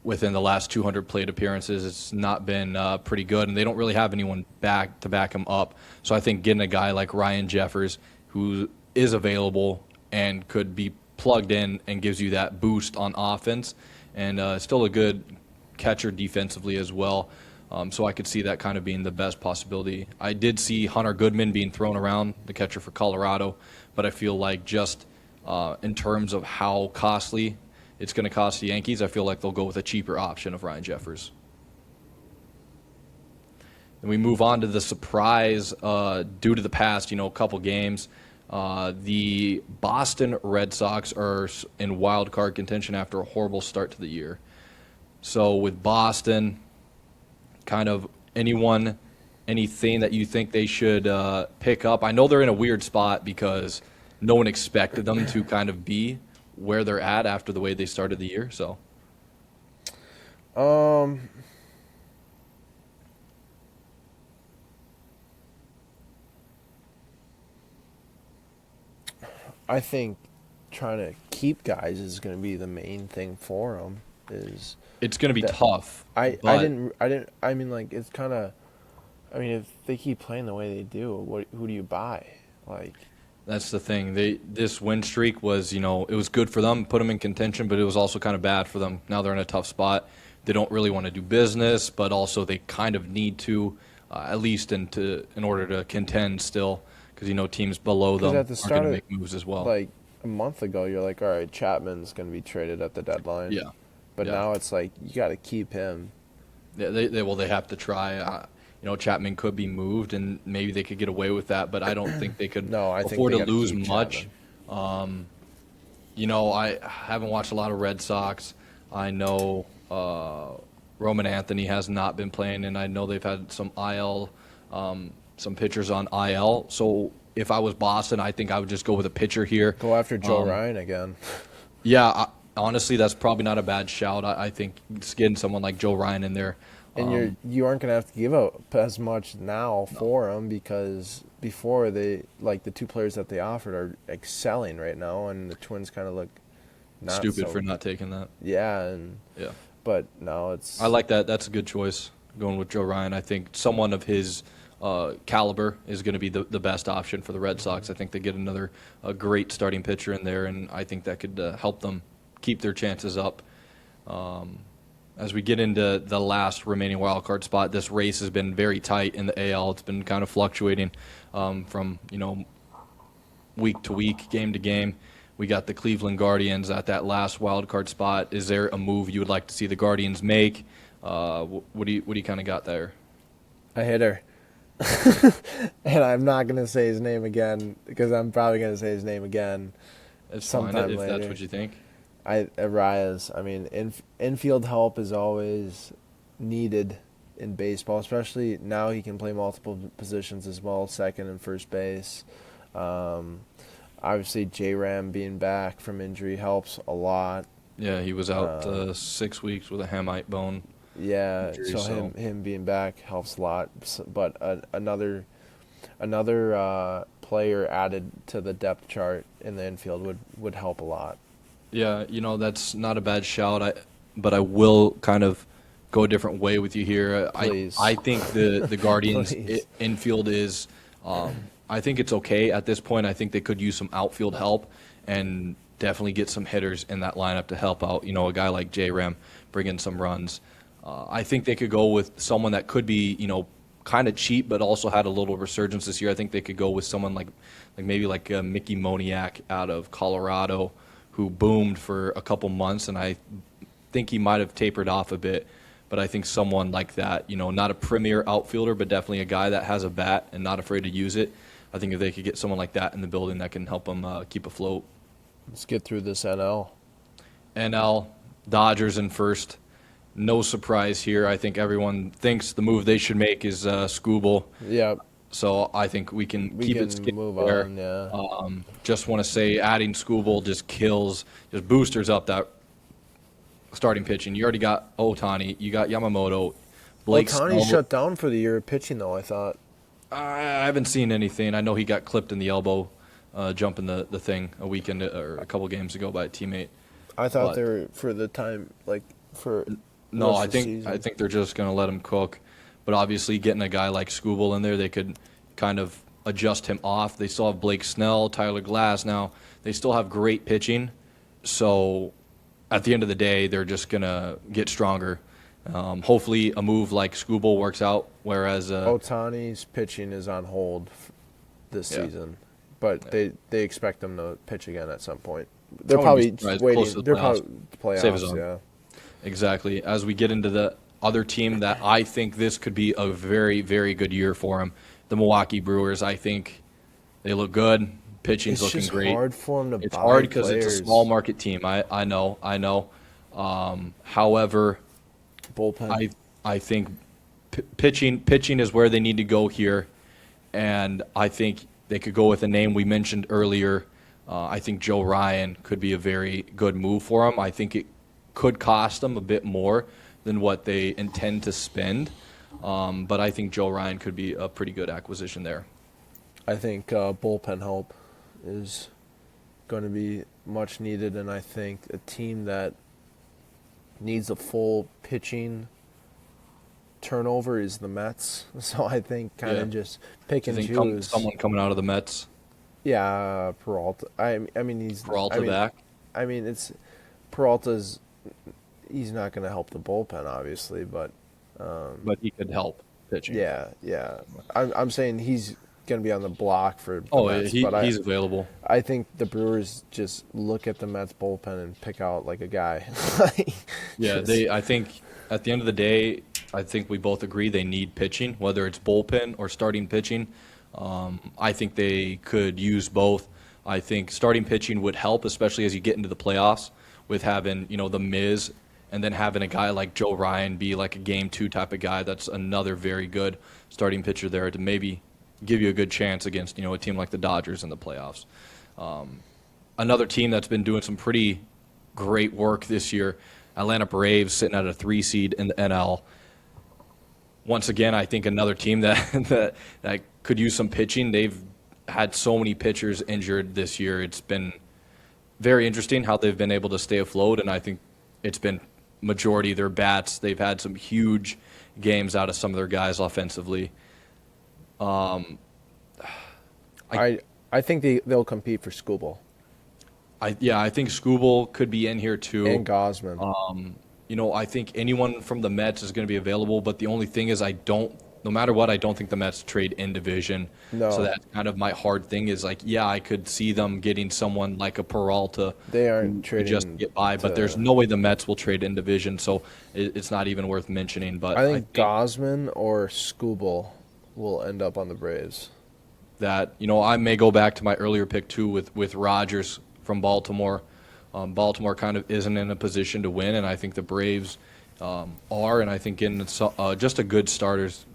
Speaker 1: within the last 200 plate appearances. It's not been pretty good, and they don't really have anyone back to back him up. So I think getting a guy like Ryan Jeffers, who is available and could be plugged in and gives you that boost on offense, and still a good catcher defensively as well. So I could see that kind of being the best possibility. I did see Hunter Goodman being thrown around, the catcher for Colorado, but I feel like just in terms of how costly it's going to cost the Yankees, I feel like they'll go with a cheaper option of Ryan Jeffers. And we move on to the surprise due to the past, couple games. The Boston Red Sox are in wild card contention after a horrible start to the year. So with Boston, kind of anything that you think they should pick up? I know they're in a weird spot because no one expected them to kind of be where they're at after the way they started the year. So,
Speaker 2: I think trying to keep guys is going to be the main thing for them.
Speaker 1: It's going to be tough.
Speaker 2: I mean, like, it's kind of. I mean, if they keep playing the way they do, who do you buy? Like,
Speaker 1: that's the thing. This win streak was, it was good for them, put them in contention, but it was also kind of bad for them. Now they're in a tough spot. They don't really want to do business, but also they kind of need to, at least in order to contend still, because teams below them are going to make moves as well.
Speaker 2: Like a month ago, you're like, all right, Chapman's going to be traded at the deadline.
Speaker 1: Yeah.
Speaker 2: But now it's like you got to keep him.
Speaker 1: Yeah, they have to try. Chapman could be moved, and maybe they could get away with that, but I don't think they could afford to lose much. I haven't watched a lot of Red Sox. I know Roman Anthony has not been playing, and I know they've had some IL, some pitchers on IL. So if I was Boston, I think I would just go with a pitcher here.
Speaker 2: Go after Joe Ryan again.
Speaker 1: Yeah, honestly, that's probably not a bad shout. I think just getting someone like Joe Ryan in there.
Speaker 2: And you aren't going to have to give up as much now for him because before the two players that they offered are excelling right now, and the Twins kind of look not
Speaker 1: stupid for not taking that.
Speaker 2: Yeah, but now
Speaker 1: I like that. That's a good choice going with Joe Ryan. I think someone of his caliber is going to be the best option for the Red Sox. I think they get a great starting pitcher in there, and I think that could help them keep their chances up. As we get into the last remaining wild card spot, this race has been very tight in the AL. It's been kind of fluctuating from week to week, game to game. We got the Cleveland Guardians at that last wild card spot. Is there a move you would like to see the Guardians make? What do you kind of got there?
Speaker 2: A hitter. And I'm not going to say his name again because I'm probably going to say his name again sometime
Speaker 1: if
Speaker 2: later.
Speaker 1: That's what you think.
Speaker 2: Arias. I mean, infield help is always needed in baseball, especially now he can play multiple positions as well, second and first base. Obviously, J-Ram being back from injury helps a lot.
Speaker 1: Yeah, he was out 6 weeks with a hamite bone
Speaker 2: Yeah,
Speaker 1: injury.
Speaker 2: so
Speaker 1: So
Speaker 2: him being back helps a lot. But another player added to the depth chart in the infield would help a lot.
Speaker 1: yeah, that's not a bad shout. But I will kind of go a different way with you here.
Speaker 2: Please.
Speaker 1: I think the Guardians
Speaker 2: Please.
Speaker 1: infield is, I think it's okay at this point. I think they could use some outfield help and definitely get some hitters in that lineup to help out. A guy like J Ram bring in some runs. I think they could go with someone that could be, kind of cheap, but also had a little resurgence this year. I think they could go with someone like maybe like Mickey Moniak out of Colorado, who boomed for a couple months, and I think he might have tapered off a bit. But I think someone like that, not a premier outfielder, but definitely a guy that has a bat and not afraid to use it. I think if they could get someone like that in the building, that can help them keep afloat.
Speaker 2: Let's get through this NL.
Speaker 1: NL, Dodgers in first. No surprise here. I think everyone thinks the move they should make is Skubal.
Speaker 2: Yeah,
Speaker 1: So I think we can keep
Speaker 2: can
Speaker 1: it skipped
Speaker 2: move
Speaker 1: there.
Speaker 2: on. Yeah.
Speaker 1: Just want to say adding Skubal just boosters up that starting pitching. You already got Otani, you got Yamamoto, Blake
Speaker 2: Otani
Speaker 1: Snell.
Speaker 2: shut down for the year of pitching, though, I thought.
Speaker 1: I haven't seen anything. I know he got clipped in the elbow, jumping the thing a weekend or a couple games ago by a teammate.
Speaker 2: I thought
Speaker 1: But-
Speaker 2: they were for the time, for
Speaker 1: No,
Speaker 2: rest
Speaker 1: I
Speaker 2: of the
Speaker 1: think
Speaker 2: season.
Speaker 1: they're just going to let him cook. But obviously, getting a guy like Skubal in there, they could kind of adjust him off. They still have Blake Snell, Tyler Glass now. They still have great pitching. So at the end of the day, they're just going to get stronger. Hopefully, a move like Skubal works out, whereas
Speaker 2: Otani's pitching is on hold this
Speaker 1: Yeah.
Speaker 2: season, but they expect him to pitch again at some point. They're
Speaker 1: I wouldn't be
Speaker 2: probably
Speaker 1: surprised.
Speaker 2: waiting.
Speaker 1: Close to the
Speaker 2: They're
Speaker 1: playoffs.
Speaker 2: probably
Speaker 1: Save his
Speaker 2: playoffs.
Speaker 1: own.
Speaker 2: Yeah.
Speaker 1: exactly, as we get into the other team that I think this could be a very, very good year for them, the Milwaukee Brewers. I think they look good. Pitching's
Speaker 2: It's
Speaker 1: looking
Speaker 2: just
Speaker 1: great.
Speaker 2: hard for them to
Speaker 1: It's
Speaker 2: buy
Speaker 1: hard because it's a
Speaker 2: players.
Speaker 1: small market team. I know. However,
Speaker 2: Bullpen.
Speaker 1: I think pitching is where they need to go here, and I think they could go with a name we mentioned earlier. I think Joe Ryan could be a very good move for them. I think it could cost them a bit more than what they intend to spend, but I think Joe Ryan could be a pretty good acquisition there.
Speaker 2: I think bullpen help is going to be much needed, and I think a team that needs a full pitching turnover is the Mets. So I think kind
Speaker 1: Yeah.
Speaker 2: of just pick
Speaker 1: Do
Speaker 2: and
Speaker 1: you think
Speaker 2: choose.
Speaker 1: someone coming out of the Mets,
Speaker 2: Yeah, Peralta. I mean he's
Speaker 1: Peralta
Speaker 2: I mean,
Speaker 1: back?
Speaker 2: I mean it's Peralta's. He's not going to help the bullpen, obviously, but
Speaker 1: But he could help pitching.
Speaker 2: yeah. I'm saying he's going to be on the block for the
Speaker 1: Oh,
Speaker 2: Mets,
Speaker 1: he,
Speaker 2: but
Speaker 1: he's available.
Speaker 2: I think the Brewers just look at the Mets bullpen and pick out like a guy.
Speaker 1: Yeah,
Speaker 2: Just-
Speaker 1: I think at the end of the day, I think we both agree they need pitching, whether it's bullpen or starting pitching. I think they could use both. I think starting pitching would help, especially as you get into the playoffs, with having the Miz, and then having a guy like Joe Ryan be like a game two type of guy. That's another very good starting pitcher there to maybe give you a good chance against a team like the Dodgers in the playoffs. Another team that's been doing some pretty great work this year, Atlanta Braves, sitting at a 3 seed in the NL. Once again, I think another team that could use some pitching. They've had so many pitchers injured this year. It's been very interesting how they've been able to stay afloat, and I think it's been majority of their bats. They've had some huge games out of some of their guys offensively.
Speaker 2: I think they'll compete for Skubal
Speaker 1: I think Skubal could be in here too.
Speaker 2: and Gosman.
Speaker 1: I think anyone from the Mets is going to be available, but the only thing is no matter what, I don't think the Mets trade in division.
Speaker 2: No.
Speaker 1: So that's kind of my hard thing is I could see them getting someone like a Peralta.
Speaker 2: They aren't
Speaker 1: who could
Speaker 2: trading
Speaker 1: just get by, but
Speaker 2: to-
Speaker 1: there's no way the Mets will trade in division, so it's not even worth mentioning. But
Speaker 2: I think Gosman or Skubal will end up on the Braves.
Speaker 1: that I may go back to my earlier pick too with Rogers from Baltimore. Baltimore kind of isn't in a position to win, and I think the Braves are, and I think getting just a good starter's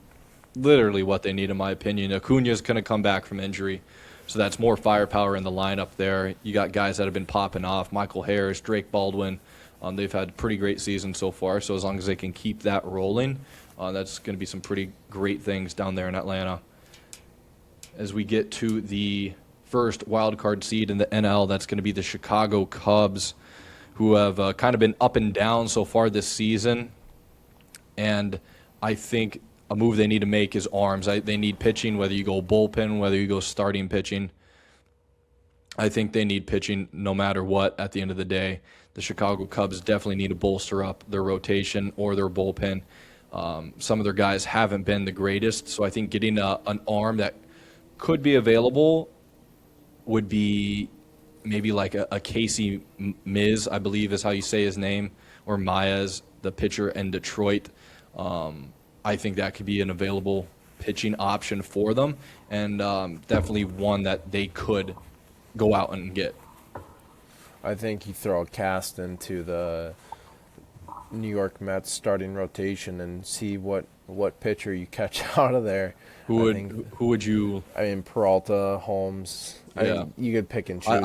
Speaker 1: literally what they need in my opinion. Acuna's going to come back from injury. So that's more firepower in the lineup there. You got guys that have been popping off, Michael Harris, Drake Baldwin. They've had pretty great seasons so far. So as long as they can keep that rolling, that's going to be some pretty great things down there in Atlanta. As we get to the first wild card seed in the NL, that's going to be the Chicago Cubs, who have kind of been up and down so far this season. And I think a move they need to make is arms. They need pitching, whether you go bullpen, whether you go starting pitching. I think they need pitching no matter what at the end of the day. The Chicago Cubs definitely need to bolster up their rotation or their bullpen. Some of their guys haven't been the greatest, so I think getting an arm that could be available would be maybe like a Casey Miz, I believe is how you say his name, or Maez, the pitcher in Detroit. I think that could be an available pitching option for them, and definitely one that they could go out and get.
Speaker 2: I think you throw a cast into the New York Mets starting rotation and see what pitcher you catch out of there.
Speaker 1: Who would you?
Speaker 2: I mean, Peralta, Holmes.
Speaker 1: Yeah.
Speaker 2: I mean, you could pick and choose.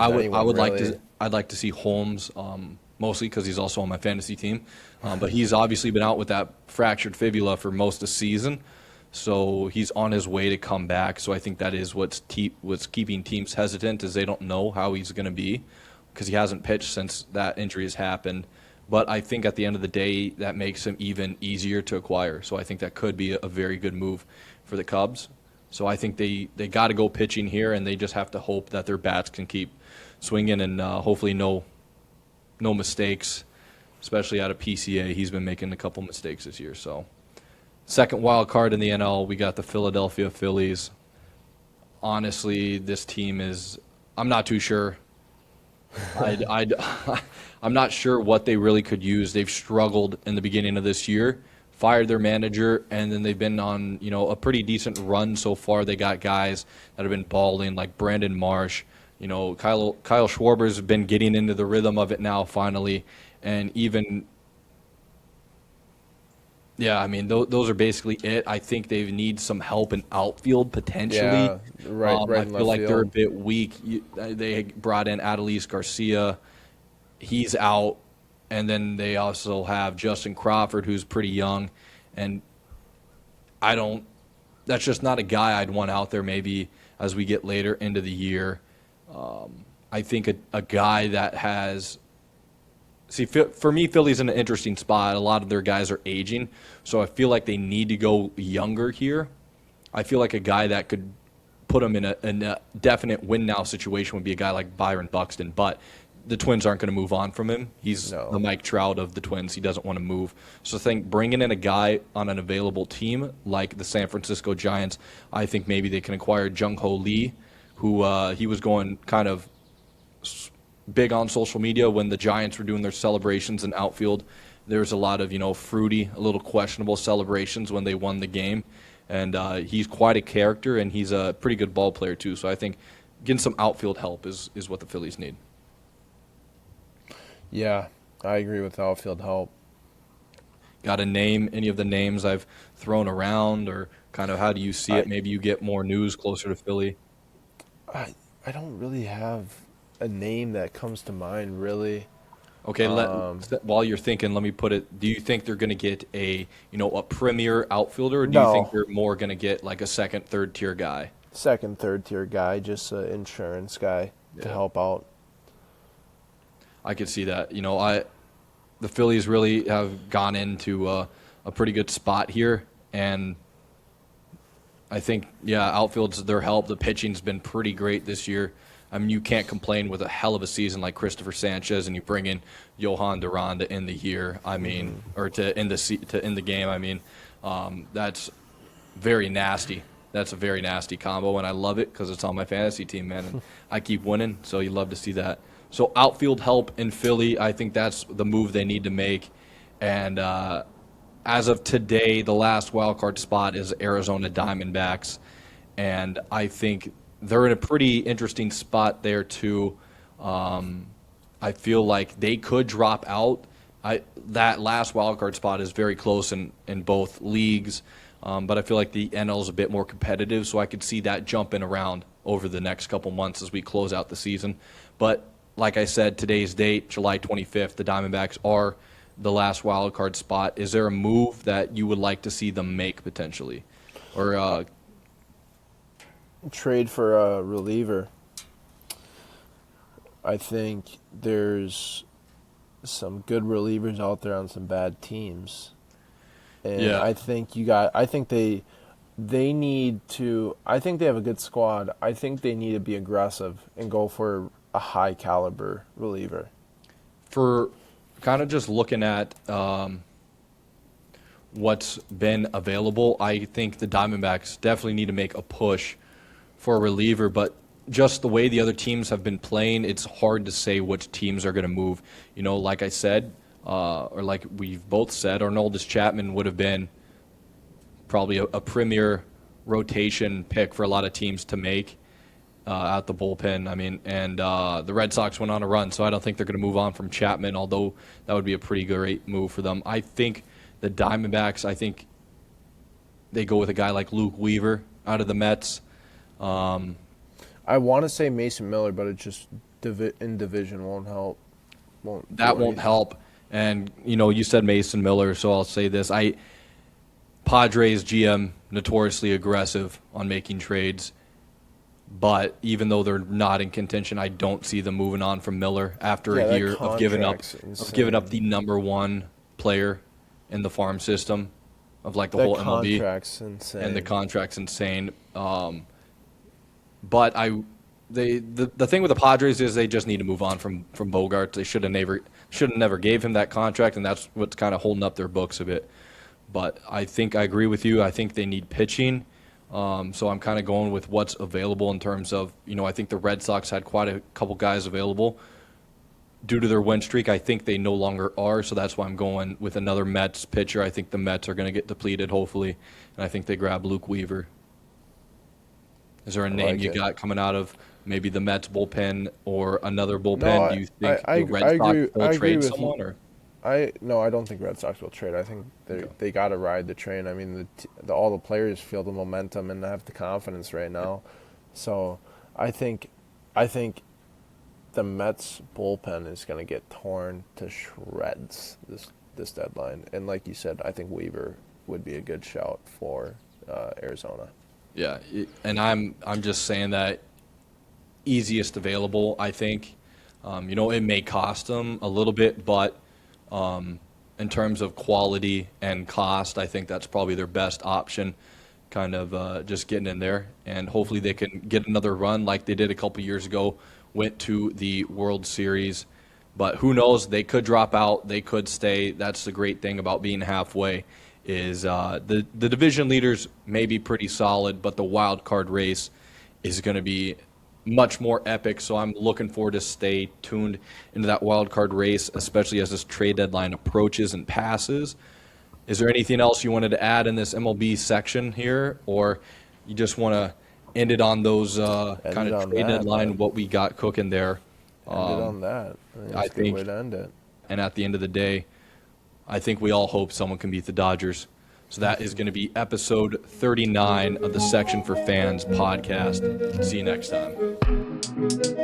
Speaker 1: I'd like to see Holmes, mostly because he's also on my fantasy team, but he's obviously been out with that fractured fibula for most of the season, so he's on his way to come back. So I think that is what's keeping teams hesitant, is they don't know how he's going to be because he hasn't pitched since that injury has happened. But I think at the end of the day, that makes him even easier to acquire. So I think that could be a very good move for the Cubs. So I think they got to go pitching here, and they just have to hope that their bats can keep swinging and hopefully no mistakes, especially out of PCA. He's been making a couple mistakes this year. So second wild card in the NL, we got the Philadelphia Phillies. Honestly, this team is – I'm not too sure. I'm not sure what they really could use. They've struggled in the beginning of this year, fired their manager, and then they've been on a pretty decent run so far. They got guys that have been balling, like Brandon Marsh. Kyle Schwarber's been getting into the rhythm of it now finally, and even I mean those are basically it. I think they need some help in outfield potentially.
Speaker 2: Yeah, right
Speaker 1: I
Speaker 2: in
Speaker 1: feel
Speaker 2: left
Speaker 1: like they're a
Speaker 2: field.
Speaker 1: bit weak. They brought in Adolis Garcia. He's out. And then they also have Justin Crawford, who's pretty young. And that's just not a guy I'd want out there maybe as we get later into the year. I think a guy that has – see, for me, Philly's in an interesting spot. A lot of their guys are aging, so I feel like they need to go younger here. I feel like a guy that could put them in a definite win-now situation would be a guy like Byron Buxton, but the Twins aren't going to move on from him. He's the Mike Trout of the Twins. He doesn't want to move. So I think bringing in a guy on an available team like the San Francisco Giants, I think maybe they can acquire Jung-Ho Lee, who he was going kind of big on social media when the Giants were doing their celebrations in outfield. There was a lot of, fruity, a little questionable celebrations when they won the game. And he's quite a character, and he's a pretty good ball player too. So I think getting some outfield help is what the Phillies need.
Speaker 2: Yeah, I agree with outfield help.
Speaker 1: Got to name any of the names I've thrown around, or kind of how do you see it? Maybe you get more news closer to Philly.
Speaker 2: I don't really have a name that comes to mind, really.
Speaker 1: Okay, while you're thinking, let me put it. Do you think they're going to get a premier outfielder, or do you think they're more going to get like a second, third tier guy?
Speaker 2: Second, third tier guy, just an insurance guy to help out.
Speaker 1: I could see that. The Phillies really have gone into a pretty good spot here, and I think, outfield's their help. The pitching's been pretty great this year. I mean, you can't complain with a hell of a season like Christopher Sanchez, and you bring in Johan Duran to end the year. I mean, or to end the game. I mean, that's very nasty. That's a very nasty combo, and I love it because it's on my fantasy team, man. And I keep winning, so you love to see that. So outfield help in Philly, I think that's the move they need to make. And as of today, the last wild card spot is Arizona Diamondbacks, and I think they're in a pretty interesting spot there too. I feel like they could drop out. That last wild card spot is very close in both leagues, but I feel like the NL is a bit more competitive, so I could see that jumping around over the next couple months as we close out the season. But like I said, today's date, July 25th, the Diamondbacks are the last wild card spot. Is there a move that you would like to see them make potentially? Or
Speaker 2: Trade for a reliever. I think there's some good relievers out there on some bad teams. And
Speaker 1: Yeah.
Speaker 2: I think they need to. I think they have a good squad. I think they need to be aggressive and go for a high caliber reliever.
Speaker 1: for kind of just looking at what's been available, I think the Diamondbacks definitely need to make a push for a reliever, but just the way the other teams have been playing, it's hard to say which teams are going to move. Like I said, or like we've both said, Arnoldus Chapman would have been probably a premier rotation pick for a lot of teams to make out the bullpen. I mean, and the Red Sox went on a run, so I don't think they're going to move on from Chapman, although that would be a pretty great move for them. I think the Diamondbacks, I think they go with a guy like Luke Weaver out of the Mets.
Speaker 2: I want to say Mason Miller, but it just in division won't help.
Speaker 1: That won't help. And, you said Mason Miller, so I'll say this. Padres GM, notoriously aggressive on making trades, but even though they're not in contention, I don't see them moving on from Miller after a year of giving up the number one player in the farm system of like the whole MLB.
Speaker 2: Contract's insane.
Speaker 1: And the contract's insane. But the thing with the Padres is they just need to move on from Bogarts. They should have never gave him that contract, and that's what's kind of holding up their books a bit. But I think I agree with you. I think they need pitching. So I'm kind of going with what's available in terms of, I think the Red Sox had quite a couple guys available. Due to their win streak, I think they no longer are, so that's why I'm going with another Mets pitcher. I think the Mets are going to get depleted, hopefully, and I think they grab Luke Weaver. Is there a name you got coming out of maybe the Mets bullpen or another bullpen? Do you think the Red Sox will trade someone? Or?
Speaker 2: I don't think Red Sox will trade. I think they got to ride the train. I mean, all the players feel the momentum and have the confidence right now. So I think the Mets bullpen is going to get torn to shreds this deadline. And like you said, I think Weaver would be a good shout for Arizona.
Speaker 1: Yeah, and I'm just saying that easiest available, I think. It may cost them a little bit, but in terms of quality and cost, I think that's probably their best option, kind of just getting in there. And hopefully they can get another run like they did a couple years ago, went to the World Series. But who knows? They could drop out. They could stay. That's the great thing about being halfway is the division leaders may be pretty solid, but the wild card race is going to be much more epic. So I'm looking forward to stay tuned into that wild card race, especially as this trade deadline approaches and passes. Is there anything else you wanted to add in this MLB section here, or you just want to end it on those kind of trade deadline, what we got cooking there?
Speaker 2: End it on that.
Speaker 1: I think,
Speaker 2: a good way to end it.
Speaker 1: And at the end of the day, I think we all hope someone can beat the Dodgers. So that is going to be episode 39 of the Section for Fans podcast. See you next time.